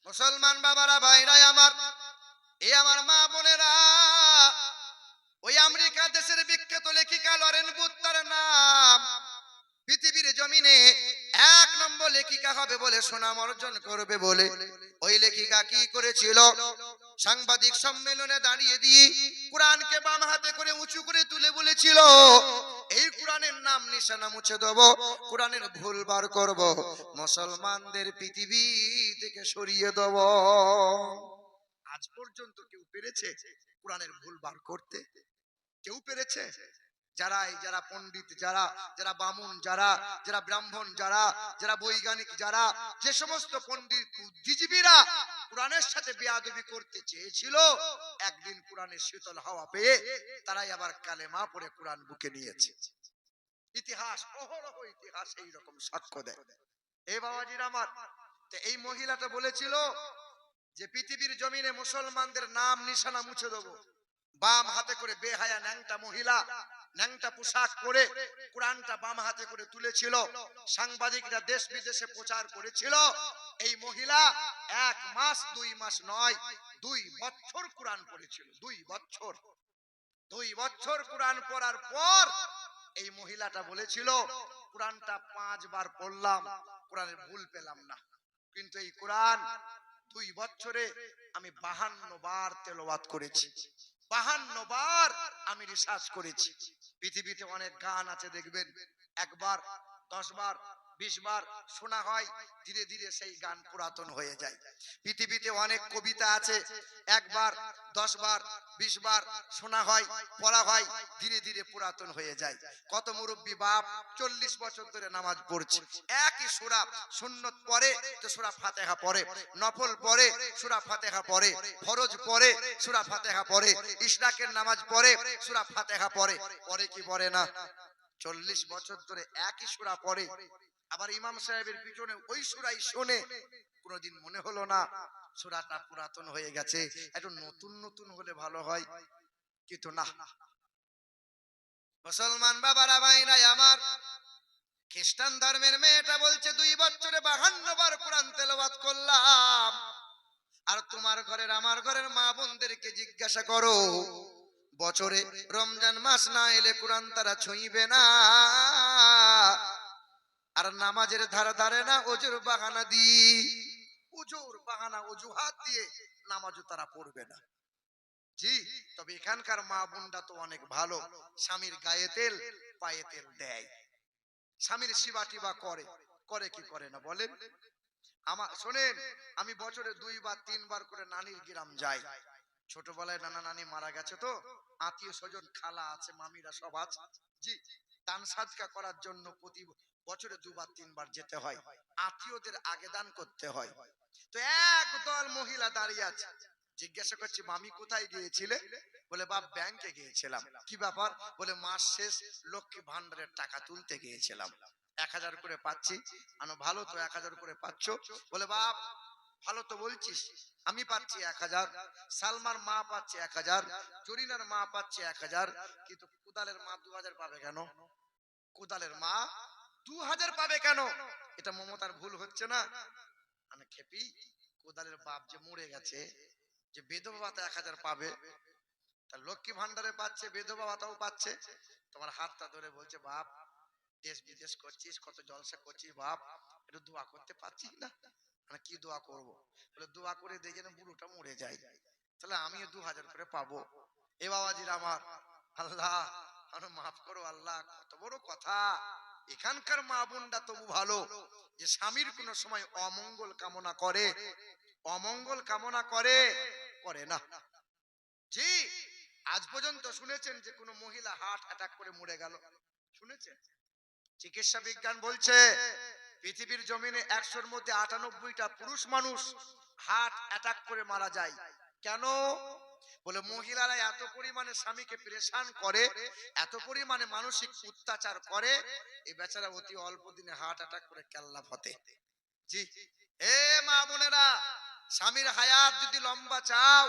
মুসলমান বাবারা ভাইরা আমার, এই আমার মা বোনেরা, ওই আমেরিকা দেশের বিখ্যাত লেখিকা লরেন বুথ তার নাম, পৃথিবীর জমিনে এক নম্বর লেখিকা হবে বলে সুনাম অর্জন করবে বলে ওই লেখিকা কি করেছিল? সাংবাদিক সম্মেলনে দাঁড়িয়ে দিয়ে কোরআনকে বাম হাতে করে উঁচু করে তুলে বলেছিল এই কোরআনের নাম নিশানা মুছে দেব, কোরআনের ভুল বার করব, মুসলমানদের পৃথিবী থেকে সরিয়ে দেব। আজ পর্যন্ত কেউ পেরেছে কোরআনের ভুল বার করতে? কেউ পেরেছে? যারা পণ্ডিত, যারা বামুন, যারা ব্রাহ্মণ, যারা বৈজ্ঞানিক, যে সমস্ত পণ্ডিত বুদ্ধিজীবীরা কোরআনের সাথে বেয়াদবি করতে চেয়েছিল, একদিন কোরআনের শীতল হাওয়া পেয়ে তারাই আবার কালেমা পড়ে কোরআন বুকে নিয়েছে। ইতিহাস, অহরহ ইতিহাস এইরকম সাক্ষ্য দেয়। এই বাবাজিরা আমার, এই মহিলাটা বলেছিল যে পৃথিবীর জমিনে মুসলমানদের নাম নিশানা মুছে দেবো। বাম হাতে করে বেহায়া ন্যাংটা মহিলা, ন্যাংটা পোশাক পরে কোরআনটা বাম হাতে করে তুলেছিল। সাংবাদিকরা দেশ বিদেশে প্রচার করেছিল এই মহিলা 1 মাস 2 মাস নয় 2 বছর কোরআন পড়েছিল। 2 বছর কোরআন পড়ার পর এই মহিলাটা বলেছিল কোরআনটা 5 বার পড়লাম, কোরআনের ভুল পেলাম না, কিন্তু এই কোরআন 2 বছরে আমি 52 বার তেলাওয়াত করেছি, 52 বার আমি রিসার্চ করেছি। পৃথিবীতে অনেক গান আছে দেখবেন, একবার, 10 বার, 20 বার শোনা হয়, ধীরে ধীরে সেই গান পুরাতন হয়ে যায়। পৃথিবীতে অনেক কবিতা আছে, একবার, 10 বার, 20 বার শোনা হয়, পড়া হয়, ধীরে ধীরে পুরাতন হয়ে যায়। কত মুরব্বী বাপ 40 বছর ধরে নামাজ পড়ছে, একই সূরা, সুন্নত পড়ে তো সূরা ফাতিহা পড়ে, নফল পড়ে সূরা ফাতিহা পড়ে, ফরজ পড়ে সূরা ফাতিহা পড়ে, ইশরাকের নামাজ পড়ে সূরা ফাতিহা পড়ে, পড়ে কি পড়ে না? 40 বছর ধরে একই সূরা পড়ে, আবার ইমাম সাহেবের পিছনে ওই সূরাই শুনে, কোনদিন মনে হলো না সূরাটা পুরাতন হয়ে গেছে, একটু নতুন নতুন হলে ভালো হয়? কিন্তু না। মুসলমান বাবারা ভাইরা আমার, খ্রিস্টান ধর্মের মেয়েটা বলছে 2 বছরে 52 বার কোরআন তেলাওয়াত করলাম। আর তোমার ঘরের আমার ঘরের মা বোনদেরকে জিজ্ঞাসা করো, বছরে রমজান মাস না এলে কোরআন তারা ছুঁইবে না, আর নামাজের ধারে ধারে না ওজুর বাহানা দিয়ে, ওজুর বাহানা অজুহাত দিয়ে নামাজও তারা পড়বে না। জি, তবে এখানকার মা বোনরা তো অনেক ভালো, স্বামীর গায়ে তেল পায়ে তেল দেয়, স্বামীর সেবা টিবা করে, করে কি করে না বলেন? আমার শোনেন, আমি বছরে 2 বার 3 বার করে নানির গ্রাম যাই। ছোটবেলায় নানা নানি মারা গেছে তো, আত্মীয় স্বজন খালা আছে, মামিরা সব আছে। জি, দান সাদকা করার জন্য প্রতি বছরে 2 বার 3 বার যেতে হয়, আত্মীয়দের আগে দান করতে হয়। তো একদল মহিলা দাঁড়িয়ে আছে, জিজ্ঞাসা করছি মামি কোথায় গিয়েছিলে? বলে বাপ ব্যাংকে গিয়েছিলাম। কি ব্যাপার? বলে মাস শেষ লক্ষ্মী ভান্ডারের টাকা তুলতে গিয়েছিলাম, 1000 করে পাচ্ছি। আনো ভালো তো, 1000 করে পাচ্ছ? বলে বাপ ভালো তো বলছিস, আমি পাচ্ছি 1000, সালমার মা পাচ্ছে 1000, জরিনার মা পাচ্ছে 1000, কিন্তু কুদালের মা 2000 পাবে কেন? কুদালের মা 2000 পাবে কেন? এটা মমতার ভুল হচ্ছে না? মানে খেপি, কোদালের বাপ যে মরে গেছে, যে বিধবা ভাতা 1000 পাবে, তার লক্ষ্মী ভান্ডারে পাচ্ছে, বিধবা ভাতাও পাচ্ছে। তোমার হাতটা ধরে বলছে বাপ দেশ বিদেশ করছিস, কত জলসা করছিস বাপ, একটু দোয়া করতে পারছিস না? মানে কি দোয়া করব? বলে দোয়া করে দিয়ে যেন বুড়োটা মরে যায়, তাহলে আমিও 2000 করে পাবো। এ বাবাজির আমার, আল্লাহ আমার মাফ করো আল্লাহ, কত বড় কথা। এখানকার মা বোনরা তবু ভালো, যে স্বামীর কোন সময় অমঙ্গল কামনা করে, অমঙ্গল কামনা করে করে না। জি, আজ পর্যন্ত শুনেছেন যে কোন মহিলা হার্ট অ্যাটাক করে মরে গেল? শুনেছেন? চিকিৎসা বিজ্ঞান বলছে পৃথিবীর জমিনে 100-র মধ্যে 98টা পুরুষ মানুষ হার্ট অ্যাটাক করে মারা যায়। কেন? বলে মহিলারা এত পরিমাণে স্বামীকে পেরেশান করে, এত পরিমাণে মানসিক অত্যাচার করে, এই বেচারা অতি অল্প দিনে হার্ট অ্যাটাক করে কেল্লা ফতে। জি, এ মা বোনেরা, স্বামীর হায়াত যদি লম্বা চাও,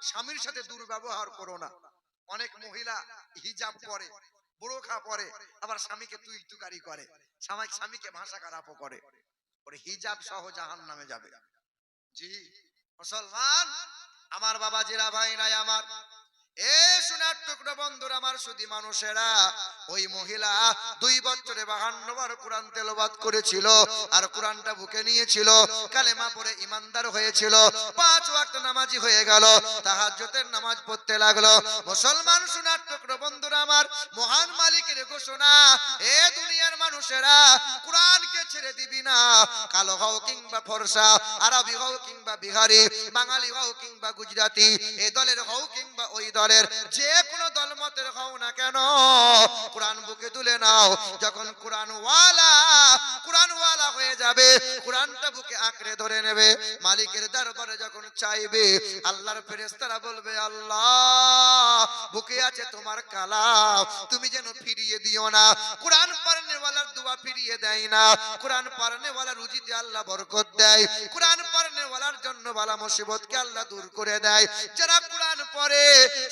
স্বামীর সাথে দুর্ব্যবহার করো না। অনেক মহিলা হিজাব পরে, বোরখা পরে, আবার স্বামীকে তুই তুকারি করে, স্বামীকে ভাষা খারাপও করে, ওরে হিজাব সহ জাহান্নামে যাবে। জি মুসলমান আমার, বাবাজিরা ভাইরা আমার, এ সোনার টুকরো বন্ধুরা আমার, শুধু মানুষেরা, ওই মহিলা 2 বছরে 52 বার কোরআন তেলাওয়াত করেছিল, আর কোরআনটা বুকে নিয়েছিল, কালেমা পড়ে ইমানদার হয়েছিল, 5 ওয়াক্ত নামাজি হয়ে গেল, তাহাজ্জুদের নামাজ পড়তে লাগলো। মুসলমান সোনার টুকরো বন্ধুরা আমার, মহান মালিকের ঘোষণা, এ দুনিয়ার মানুষেরা, কোরআনকে ছেড়ে দিবি না, কালো হও কিংবা ফর্সা, আরবি হও কিংবা বিহারি, বাঙালি হও কিংবা গুজরাটি, এই দলের হও কিংবা ওই দলের, যে কোনো দল মতের হও না কেন, কোরআন বুকে তুলে নাও। যখন কোরআনওয়ালা হয়ে যাবে, কোরআনটা বুকে আঁকড়ে ধরে নেবে, মালিকের দরবারে যখন চাইবে, আল্লাহর ফেরেশতারা বলবে আল্লাহ বুকে আছে তোমার কালাম, তুমি যেন ফিরিয়ে দিও না। কোরআন পড়নেওয়ালার দোয়া ফিরিয়ে দেয় না, কোরআন পড়নেওয়ালা রুজিতে আল্লাহ বরকত দেয়, কোরআন পড়নেওয়ালার জন্য বালা মুসিবতকে আল্লাহ দূর করে দেয়। যারা কোরআন পড়ে,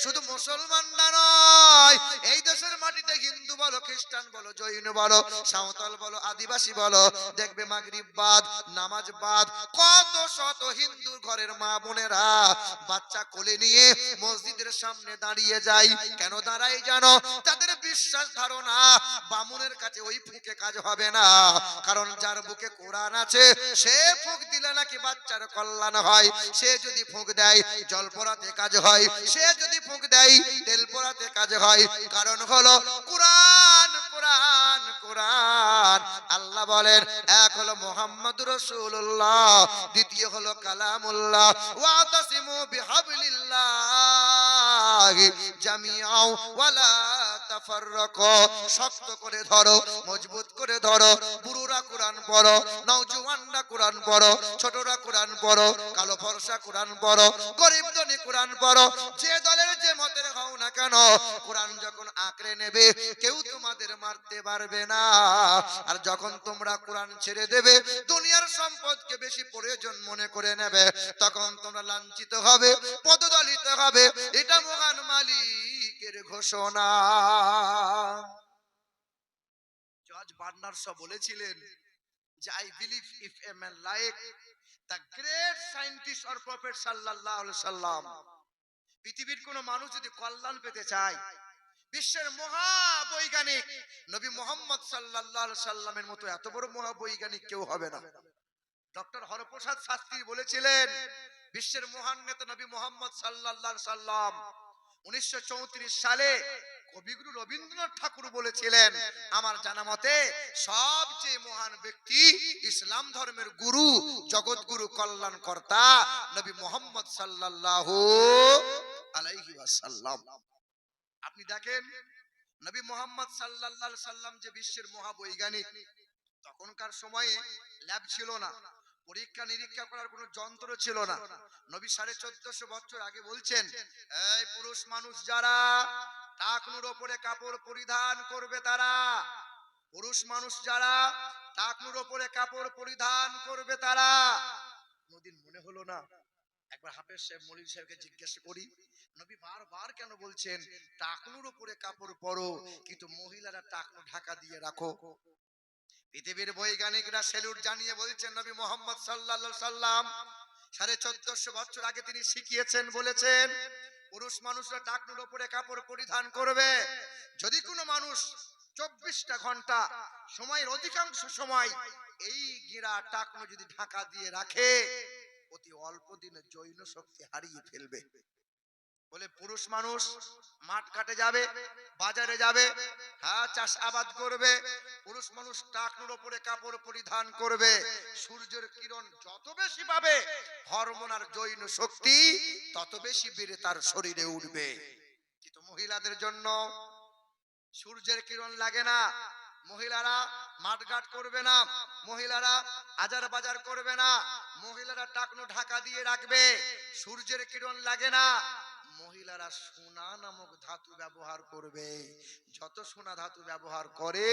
শুধু মুসলমান না নয়, এই দেশের মাটিতে হিন্দু বলো, খ্রিস্টান বলো, জৈন বলো, সাঁওতাল বলো, আদিবাসী বলো, দেখবে মাগরিব বাদ, নামাজ বাদ, কত শত হিন্দু ঘরের মা বোনেরা বাচ্চা কোলে নিয়ে মসজিদের সামনে দাঁড়িয়ে যায়। কেন দাঁড়ায় জানো? তাদের বিশ্বাস ধারণা বামুনের কাছে ওই ফুঁকে কাজ হবে না, কারণ যার বুকে কোরআন আছে সে ফুঁক দিলে নাকি বাচ্চার কল্যাণ হয়, সে যদি ফুঁক দেয় জল পড়াতে কাজ হয়, সে যদি ফুঁক দেয় তেল পড়াতে কাজ হয়। কারণ হলো কোরআন কোরআন কোরআন। আল্লাহ বলেন এক হলো মুহাম্মদুর রাসূলুল্লাহ, দ্বিতীয় হলো কালামুল্লাহ। ওয়াতাসিমু বিহাবলিল্লাহি জামিআও ওয়ালা তাফাররাকু, শক্ত করে ধরো, মজবুত করে ধরো। বুড়োরা কোরআন পড়ো, নওজোয়ানরা কোরআন পড়ো, ছোটরা কোরআন পড়ো, কালো ফর্সা কোরআন পড়ো, গরিব ধনী কোরআন পড়ো। যে দলের যে মতের হও না কেন, কোরআন যখন আঁকড়ে নেবে কেউ তোমাদের মারতে পারবে না। আর যখন তোমরা কোরআন ছেড়ে দেবে, দুনিয়ার সম্পদকে বেশি প্রয়োজন মনে করে নেবে, তখন তোমরা লাঞ্ছিত হবে, পদদলিত হবে। এটা মহান মালিকের ঘোষণা। জর্জ বার্নার্ড শ বলেছিলেন যে I believe if a man like the great scientist or prophet sallallahu alaihi wasallam, পৃথিবীর কোন মানুষ যদি কল্যাণ পেতে চায়, বিশ্বের মহাবৈজ্ঞানিক নবী মুহাম্মদ সাল্লাল্লাহু আলাইহি সাল্লামের মতো এত বড় মহাবৈজ্ঞানিক কেউ হবে না। ডক্টর হরপ্রসাদ শাস্ত্রী বলেছিলেন বিশ্বের মহান নেতা নবী মুহাম্মদ সাল্লাল্লাহু আলাইহি সাল্লাম 1934 সালে কবিগুরু রবীন্দ্রনাথ ঠাকুর বলেছিলেন আমার জানা মতে সবচেয়ে মহান ব্যক্তি, ইসলাম ধর্মের গুরু, জগৎগুরু, কল্যাণকর্তা নবী মুহাম্মদ সাল্লাল্লাহু আলাইহি ওয়াসাল্লাম। আপনি দেখেন নবী মুহাম্মদ সাল্লাল্লাহু আলাইহি সাল্লাম যে বিশ্বের মহাবৈজ্ঞানিক, তখনকার সময়ে ল্যাব ছিল না, পরীক্ষা নিরীক্ষা করার কোনো যন্ত্র ছিল না। নবী 1450 বছর আগে বলছেন, এই পুরুষ মানুষ যারা টাকনুর উপরে কাপড় পরিধান করবে তারা, পুরুষ মানুষ যারা টাকনুর উপরে কাপড় পরিধান করবে তারা। কোনদিন মনে হলো না একবার হাফেজ সাহেব মৌলভী সাহেবকে জিজ্ঞাসা করি, নবী বারবার কেন বলছেন টাকনুর উপরে কাপড় পরো, কিন্তু মহিলারা টাকনু ঢাকা দিয়ে রাখো? পৃথিবীর বৈজ্ঞানিকরা সেলুট জানিয়ে বলছেন নবী মুহাম্মদ সাল্লাল্লাহু আলাইহি সাল্লাম 1450 বছর আগে তিনি শিখিয়েছেন, বলেছেন পুরুষ মানুষরা টাকনুর উপরে কাপড় পরিধান করবে। যদি কোনো মানুষ 24টা ঘন্টা সময়ের অধিকাংশ সময় এই গিরা টাকনু যদি ঢাকা দিয়ে রাখে, অতি অল্প দিনে জৈন শক্তি হারিয়ে ফেলবে। বলে পুরুষ মানুষ মাঠ কাটে যাবে, বাজারে যাবে, হ্যাঁ চাষ আবাদ করবে, পুরুষ মানুষ টাকনুর উপরে কাপড় পরিধান করবে। সূর্যের কিরণ যত বেশি পাবে, হরমোন আর জৈন শক্তি তত বেশি বেড়ে তার শরীরে উঠবে। কিন্তু মহিলাদের জন্য সূর্যের কিরণ লাগে না, মহিলারা মাঠঘাট করবে না, মহিলারা আজার বাজার করবে না, মহিলারা টাকনু ঢাকা দিয়ে রাখবে, সূর্যের কিরণ লাগে না। মহিলারা সোনা নামক ধাতু ব্যবহার করবে। যত সোনা ধাতু ব্যবহার করে,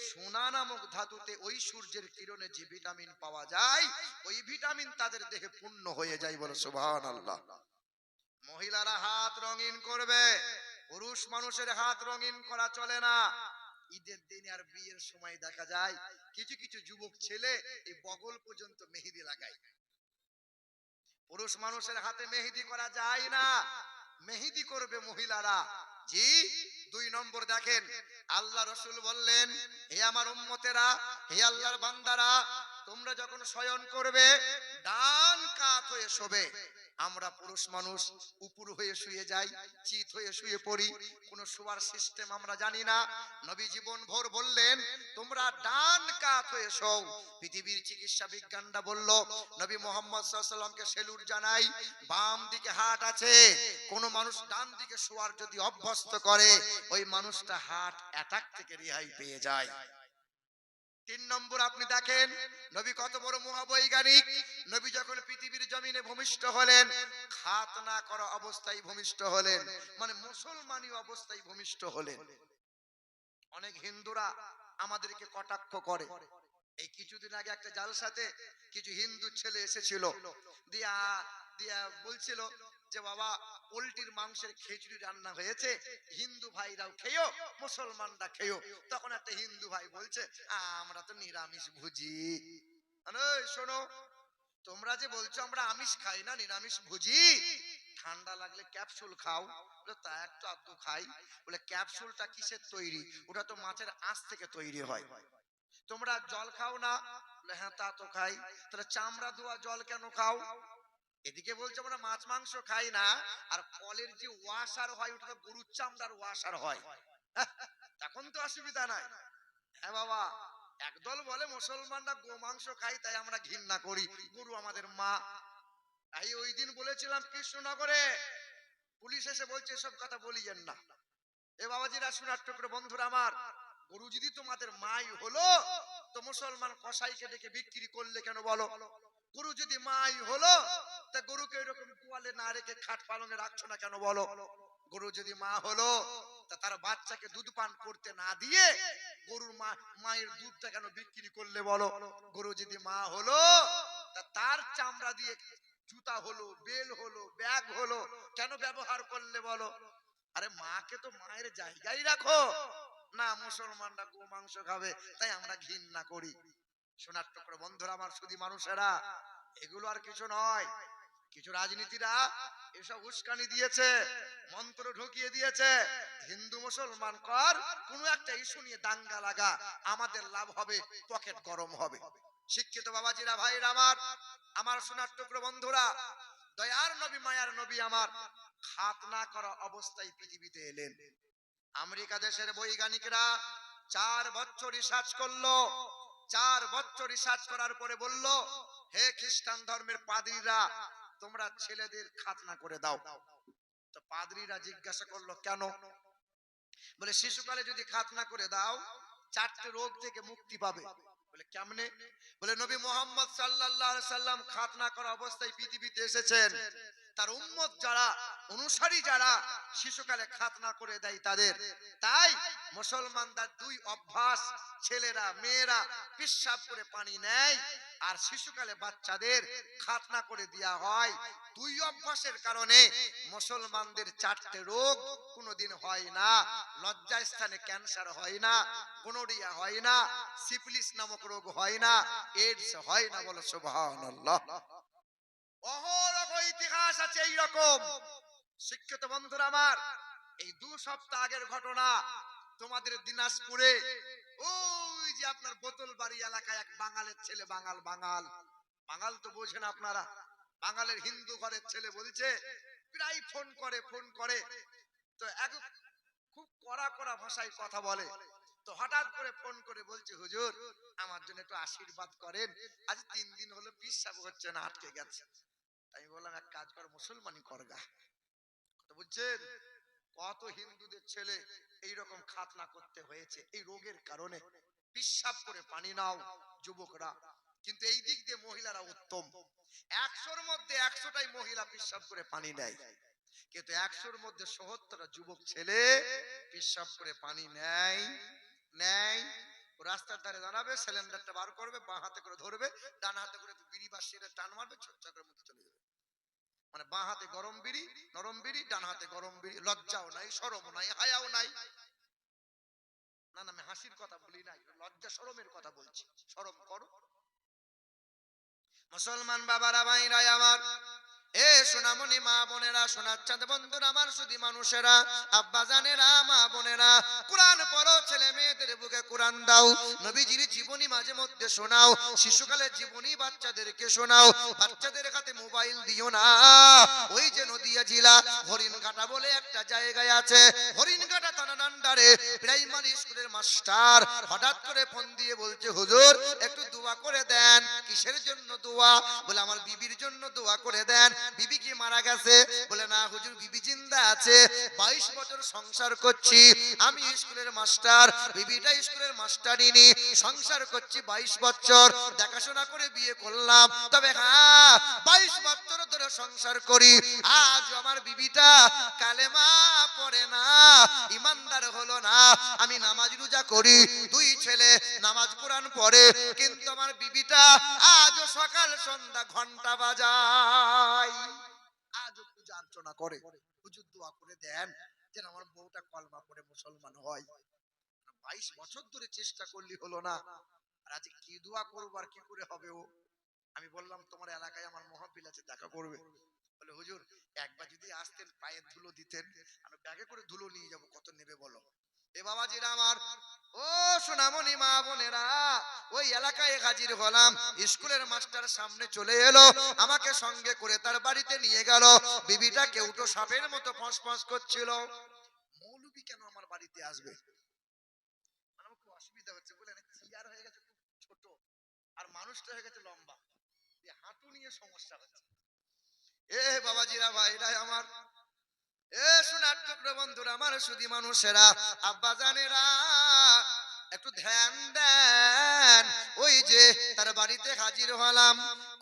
সোনা নামক ধাতুতে ওই সূর্যের কিরণে যে ভিটামিন পাওয়া যায়, ওই ভিটামিন তাদের দেহে পূর্ণ হয়ে যায়। বলে সুবহানাল্লাহ। মহিলারা হাত রঙিন করবে, পুরুষ মানুষের হাত রঙিন করা চলে না। ঈদের দিনে আর বিয়ের সময় দেখা যায় কিছু কিছু যুবক ছেলে এই বগল পর্যন্ত মেহেদি লাগায়। পুরুষ মানুষের হাতে মেহেদি করা যায় না, মেহেদি করবে মহিলারা। জি। 2 নম্বর দেখেন, আল্লাহ রাসূল বললেন, হে আমার উম্মতেরা, হে আল্লাহর বান্দারা, তোমরা যখন শয়ন করবে ডান কাত হয়ে শোবে। আমরা পুরুষ মানুষ উপর হয়ে শুয়ে যাই, চিত হয়ে শুয়ে পড়ি, কোন শোয়ার সিস্টেম আমরা জানি না। নবী জীবন ভর বললেন তোমরা ডান কাত হয়ে শোও। পৃথিবীর চিকিৎসা বিজ্ঞানটা বলল, নবী মুহাম্মদ সাল্লাল্লাহু আলাইহি ওয়াসাল্লামকে সেলুট জানাই, বাম দিকে হার্ট আছে, কোন মানুষ ডান দিকে শোয়ার যদি অভ্যস্ত করে, ওই মানুষটা হার্ট অ্যাটাক থেকে রেহাই পেয়ে যায়। 3 নম্বর আপনি দেখেন নবী কত বড় মহাবৈজ্ঞানিক। নবী যখন পৃথিবীর জমিনে ভূমিষ্ঠ হলেন, খাতনা করা অবস্থায় ভূমিষ্ঠ হলেন, মানে মুসলমানি অবস্থায় ভূমিষ্ঠ হলেন। অনেক হিন্দুরা আমাদেরকে কটাক্ষ করে। এই কিছুদিন আগে একটা জালসাতে কিছু হিন্দু ছেলে এসেছিল, দিয়া দিয়া বলছিল যে বাবা পোল্ট্রির মাংসের খিচুড়ি রান্না হয়েছে, হিন্দু ভাইরাও খেয়ো, মুসলমানরা খেয়ো। তখন একটা হিন্দু ভাই বলছে আমরা তো নিরামিষ ভুজি। শোনো, তোমরা যে বলছো আমরা আমিষ খাই না, নিরামিষ ভুজি, ঠান্ডা লাগলে ক্যাপসুল খাও। বলে তা একটু আধটু খাই। বলে ক্যাপসুলটা কিসের তৈরি? ওটা তো মাছের আঁশ থেকে তৈরি হয়। তোমরা জল খাও না? বলে হ্যাঁ তা তো খাই। তাহলে চামড়া ধোয়া জল কেন খাও? এদিকে বলছে আমরা মাছ মাংস খাই না, আর কলের যে ওয়াশার হয় ওটা তো গরুর চামড়ার ওয়াশার হয়, তখন তো অসুবিধা নাই। হ্যাঁ বাবা, একদল বলে মুসলমানরা গোমাংস খাই তাই আমরা ঘৃণা করি, গরু আমাদের মা। তাই ওই দিন বলেছিলাম কৃষ্ণনগরে, পুলিশ এসে বলছে এসব কথা বলিয়েন না। এ বাবাজিরা, শোনার টুকরো বন্ধুরা আমার, গরু যদি তোমাদের মাই হলো তো মুসলমান কসাইকে ডেকে বিক্রি করলে কেন বলো? গরু যদি মাই হলো তা গরুকে এরকম গোয়ালে না রেখে খাট পালঙে রাখছো না কেন বলো? গরু যদি মা হলো তা তার বাচ্চাকে দুধ পান করতে না দিয়ে গরুর মায়ের দুধটা কেন বিক্রি করলে বলো? গরু যদি মা হলো তা তার চামড়া দিয়ে জুতা হলো, বেল হলো, ব্যাগ হলো, কেন ব্যবহার করলে বলো? আরে মাকে তো মায়ের জায়গায় রাখো না। মুসলমানরা গোমাংস খাবে তাই আমরা ঘৃণা করি। শোনার টুকরো বন্ধুরা আমার, শুধু মানুষেরা, এগুলো আর কিছু নয়। কিছু রাজনীতিরা এসব উস্কানি দিয়েছে, মন্ত্র ঢুকিয়ে দিয়েছে, হিন্দু মুসলমান কর, কোন একটা ইস্যু নিয়ে দাঙ্গা লাগা, আমাদের লাভ হবে, পকেট গরম হবে। শিক্ষিত বাবাজিরা, ভাইরা আমার, আমার শোনার টুকরো বন্ধুরা, দয়ার নবী মায়ার নবী আমার খাতনা করা অবস্থায় পৃথিবীতে এলেন। আমেরিকা দেশের বৈজ্ঞানিকরা 4 বছর রিসার্চ করলো। 4 বছর রিসার্চ করার পরে বলল, হে খ্রিস্টান ধর্মের পাদ্রীরা, তোমরা ছেলেদের খাতনা করে দাও। তো পাদ্রীরা জিজ্ঞাসা করলো কেন? বলে শিশুকালে যদি খাতনা করে দাও 4টে রোগ থেকে মুক্তি পাবে। বলে কেমনে? বলে নবী মুহাম্মদ সাল্লাল্লাহু আলাইহি সাল্লাম খাতনা করা অবস্থায় পৃথিবীতে এসেছেন, তার উম্মত যারা, অনুসারী যারা শিশুকালে খাতনা করে দেয় তাদের। তাই মুসলমানদের 2 অভ্যাস, ছেলেরা মেয়েরা পেশাব করে পানি নেয় আর শিশুকালে বাচ্চাদের খাতনা করে দেয়া হয়। 2 অভ্যাসের কারণে মুসলমানদের 4টে রোগ কোনোদিন হয় না। লজ্জা স্থানে ক্যান্সার হয় না, গোনোরিয়া হয় না, সিফিলিস নামক রোগ হয় না, এইডস হয় না। বলো সুবহানাল্লাহ। অহরহ ইতিহাস আছে এইরকম। শিক্ষিত বন্ধুরা আমার, এই 2 সপ্তাহ আগের ঘটনা তোমাদের দিনাজপুরে, ওই যে আপনার বোতলবাড়ি এলাকায় এক বাঙালের ছেলে, বাঙাল তো বোঝেন আপনারা, বাঙালের হিন্দু ঘরের ছেলে বলছে, প্রায় ফোন করে তো এক খুব কড়া ভাষায় কথা বলে। তো হঠাৎ করে ফোন করে বলছে, হুজুর আমার জন্য একটু আশীর্বাদ করেন, আজ 3 দিন হলো পেশাব হচ্ছে না, আটকে গেছে। আমি বললাম এক কাজ কর, মুসলমানি করগা। কথা বুঝছেন? কত হিন্দুদের ছেলে এইরকম খাতনা করতে হয়েছে এই রোগের কারণে। পেশাব করে পানি নাও যুবকরা, কিন্তু এই দিক দিয়ে মহিলারা উত্তম। 100-র মধ্যে 100টাই মহিলা পেশাব করে পানি নেয়, কিন্তু 100-র মধ্যে 70টা যুবক ছেলে পেশাব করে পানি নেয়। রাস্তার ধারে দাঁড়াবে, সিলিন্ডারটা বার করবে, বাঁ হাতে করে ধরবে, ডান হাতে করে বিড়ি বা সিগারেট টান মারবে, ছোট্ট করে মুখে চলে যাবে। মানে বাঁ হাতে গরম বিড়ি, নরম বিড়ি, ডান হাতে গরম বিড়ি। লজ্জাও নাই, শরম নাই, হায়াও নাই। না আমি হাসির কথা বলি নাই, লজ্জা শরমের কথা বলছি। শরম করো মুসলমান বাবারা, ভাইরা আমার, এ সোনামণি মা বোনেরা, সোনার চাঁদ বন্ধুরা আমার, শুধু মানুষেরা, আব্বা জানেরা, মা বোনেরা, কোরআন পড়ো, ছেলে মেয়েদের বুকে কোরআন দাও, নবীজির জীবনী মাঝে মধ্যে শোনাও, শিশুকালের জীবনী বাচ্চাদেরকে শোনাও, বাচ্চাদের হাতে মোবাইল দিও না। ওই যে নদিয়া জেলা হরিণঘাটা বলে একটা জায়গায় আছে, হরিণঘাটা থানার আন্ডারে প্রাইমারি স্কুলের মাস্টার হঠাৎ করে ফোন দিয়ে বলছে, হুজুর একটু দোয়া করে দেন। কিসের জন্য দোয়া? বলে আমার বিবির জন্য দোয়া করে দেন। বিবি কি মারা গেছে? বলে না হুজুর, বিবি জিন্দা আছে। 22 বছর সংসার করছি, আমি স্কুলের মাস্টার, বিবিটা স্কুলের মাস্টারিনী, সংসার করছি 22 বছর, দেখাশোনা করে বিয়ে করলাম। তবে হ্যাঁ, 22 বছর ধরে সংসার করি, আজ আমার বিবিটা কালেমা পড়ে না, ইমানদার হলো না। আমি নামাজ রোজা করি, 2 ছেলে নামাজ কোরআন পড়ে, কিন্তু আমার বিবিটা আজও সকাল সন্ধ্যা ঘন্টা বাজায়, আজও পূজা অর্চনা করে। হুজুর দোয়া করে দেন যেন আমার বউটা কলমা পড়ে মুসলমান হয়। 22 বছর ধরে চেষ্টা করলি হলো না, আর আজ কি দোয়া করবো আর কি করে হবে ও? আমি বললাম তোমার এলাকায় আমার মহফিল আছে, দেখা করবে। বলে হুজুর একবার যদি আসতেন, পায়ের ধুলো দিতেন, আমি ব্যাগে করে ধুলো নিয়ে যাব, কত নেবে বলো? এ বাবাজিরা আমার, ও সোনামণি মা বোনেরা, ওই এলাকায় হাজির হলাম। স্কুলের মাস্টার সামনে চলে এলো, আমাকে সঙ্গে করে তার বাড়িতে নিয়ে গেল। বিবিটা কেউটো সাপের মতো ফসফস করছিল, মৌলবি কেন আমার বাড়িতে আসবে? একটু অসুবিধা হচ্ছে বলেন, চেয়ার হয়ে গেছে খুব ছোট আর মানুষটা হয়ে গেছে লম্বা, এই হাঁটু নিয়ে সমস্যা হচ্ছে। এ বাবাজিরা ভাই, এটাই আমার এ সোনার টুকরো বন্ধুরা, আমার সুধী মানুষেরা, আব্বা জানেরা, একটু ধ্যান দেন। ওই যে তার বাড়িতে হাজির হলাম,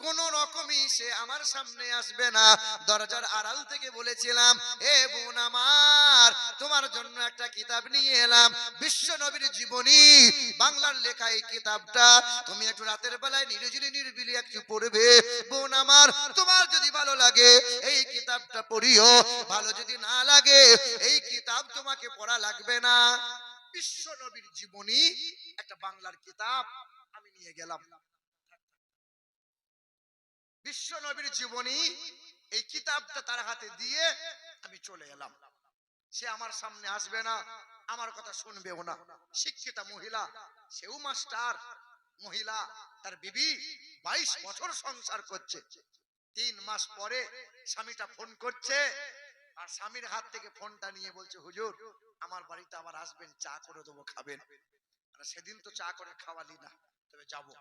কোন রকমই সে আমার সামনে আসবে না, দরজার আড়াল থেকে বলেছিলাম, এ বোন আমার, তোমার জন্য একটা কিতাব নিয়ে এলাম, বিশ্ব নবীর জীবনী, বাংলার লেখা এই কিতাবটা তুমি একটু রাতের বেলায় নিরিবিলি নিরিবিলি একটু পড়বে বোন আমার, তোমার যদি ভালো লাগে এই কিতাবটা পড়িও, ভালো যদি না লাগে এই কিতাব তোমাকে পড়া লাগবে না। বিশ্ব নবীর জীবনী একটা বাংলার কিতাব আমি নিয়ে গেলাম, বিশ্ব নবীর জীবনী এই কিতাবটা তার হাতে দিয়ে আমি চলে এলাম। সে আমার সামনে আসবে না, আমার কথা শুনবেও না। শিক্ষিতা মহিলা, সেও মাস্টার মহিলা, তার বিবি 22 বছর সংসার করছে। 3 মাস পরে স্বামীটা ফোন করছে, আর স্বামীর হাত থেকে ফোনটা নিয়ে বলছে, হুজুর আমার বাড়িতে আবার আসবেন, চা করে দেবো, খাবেন। আর সেদিন তো চা করে খাওয়ালি না, তবে যাবো।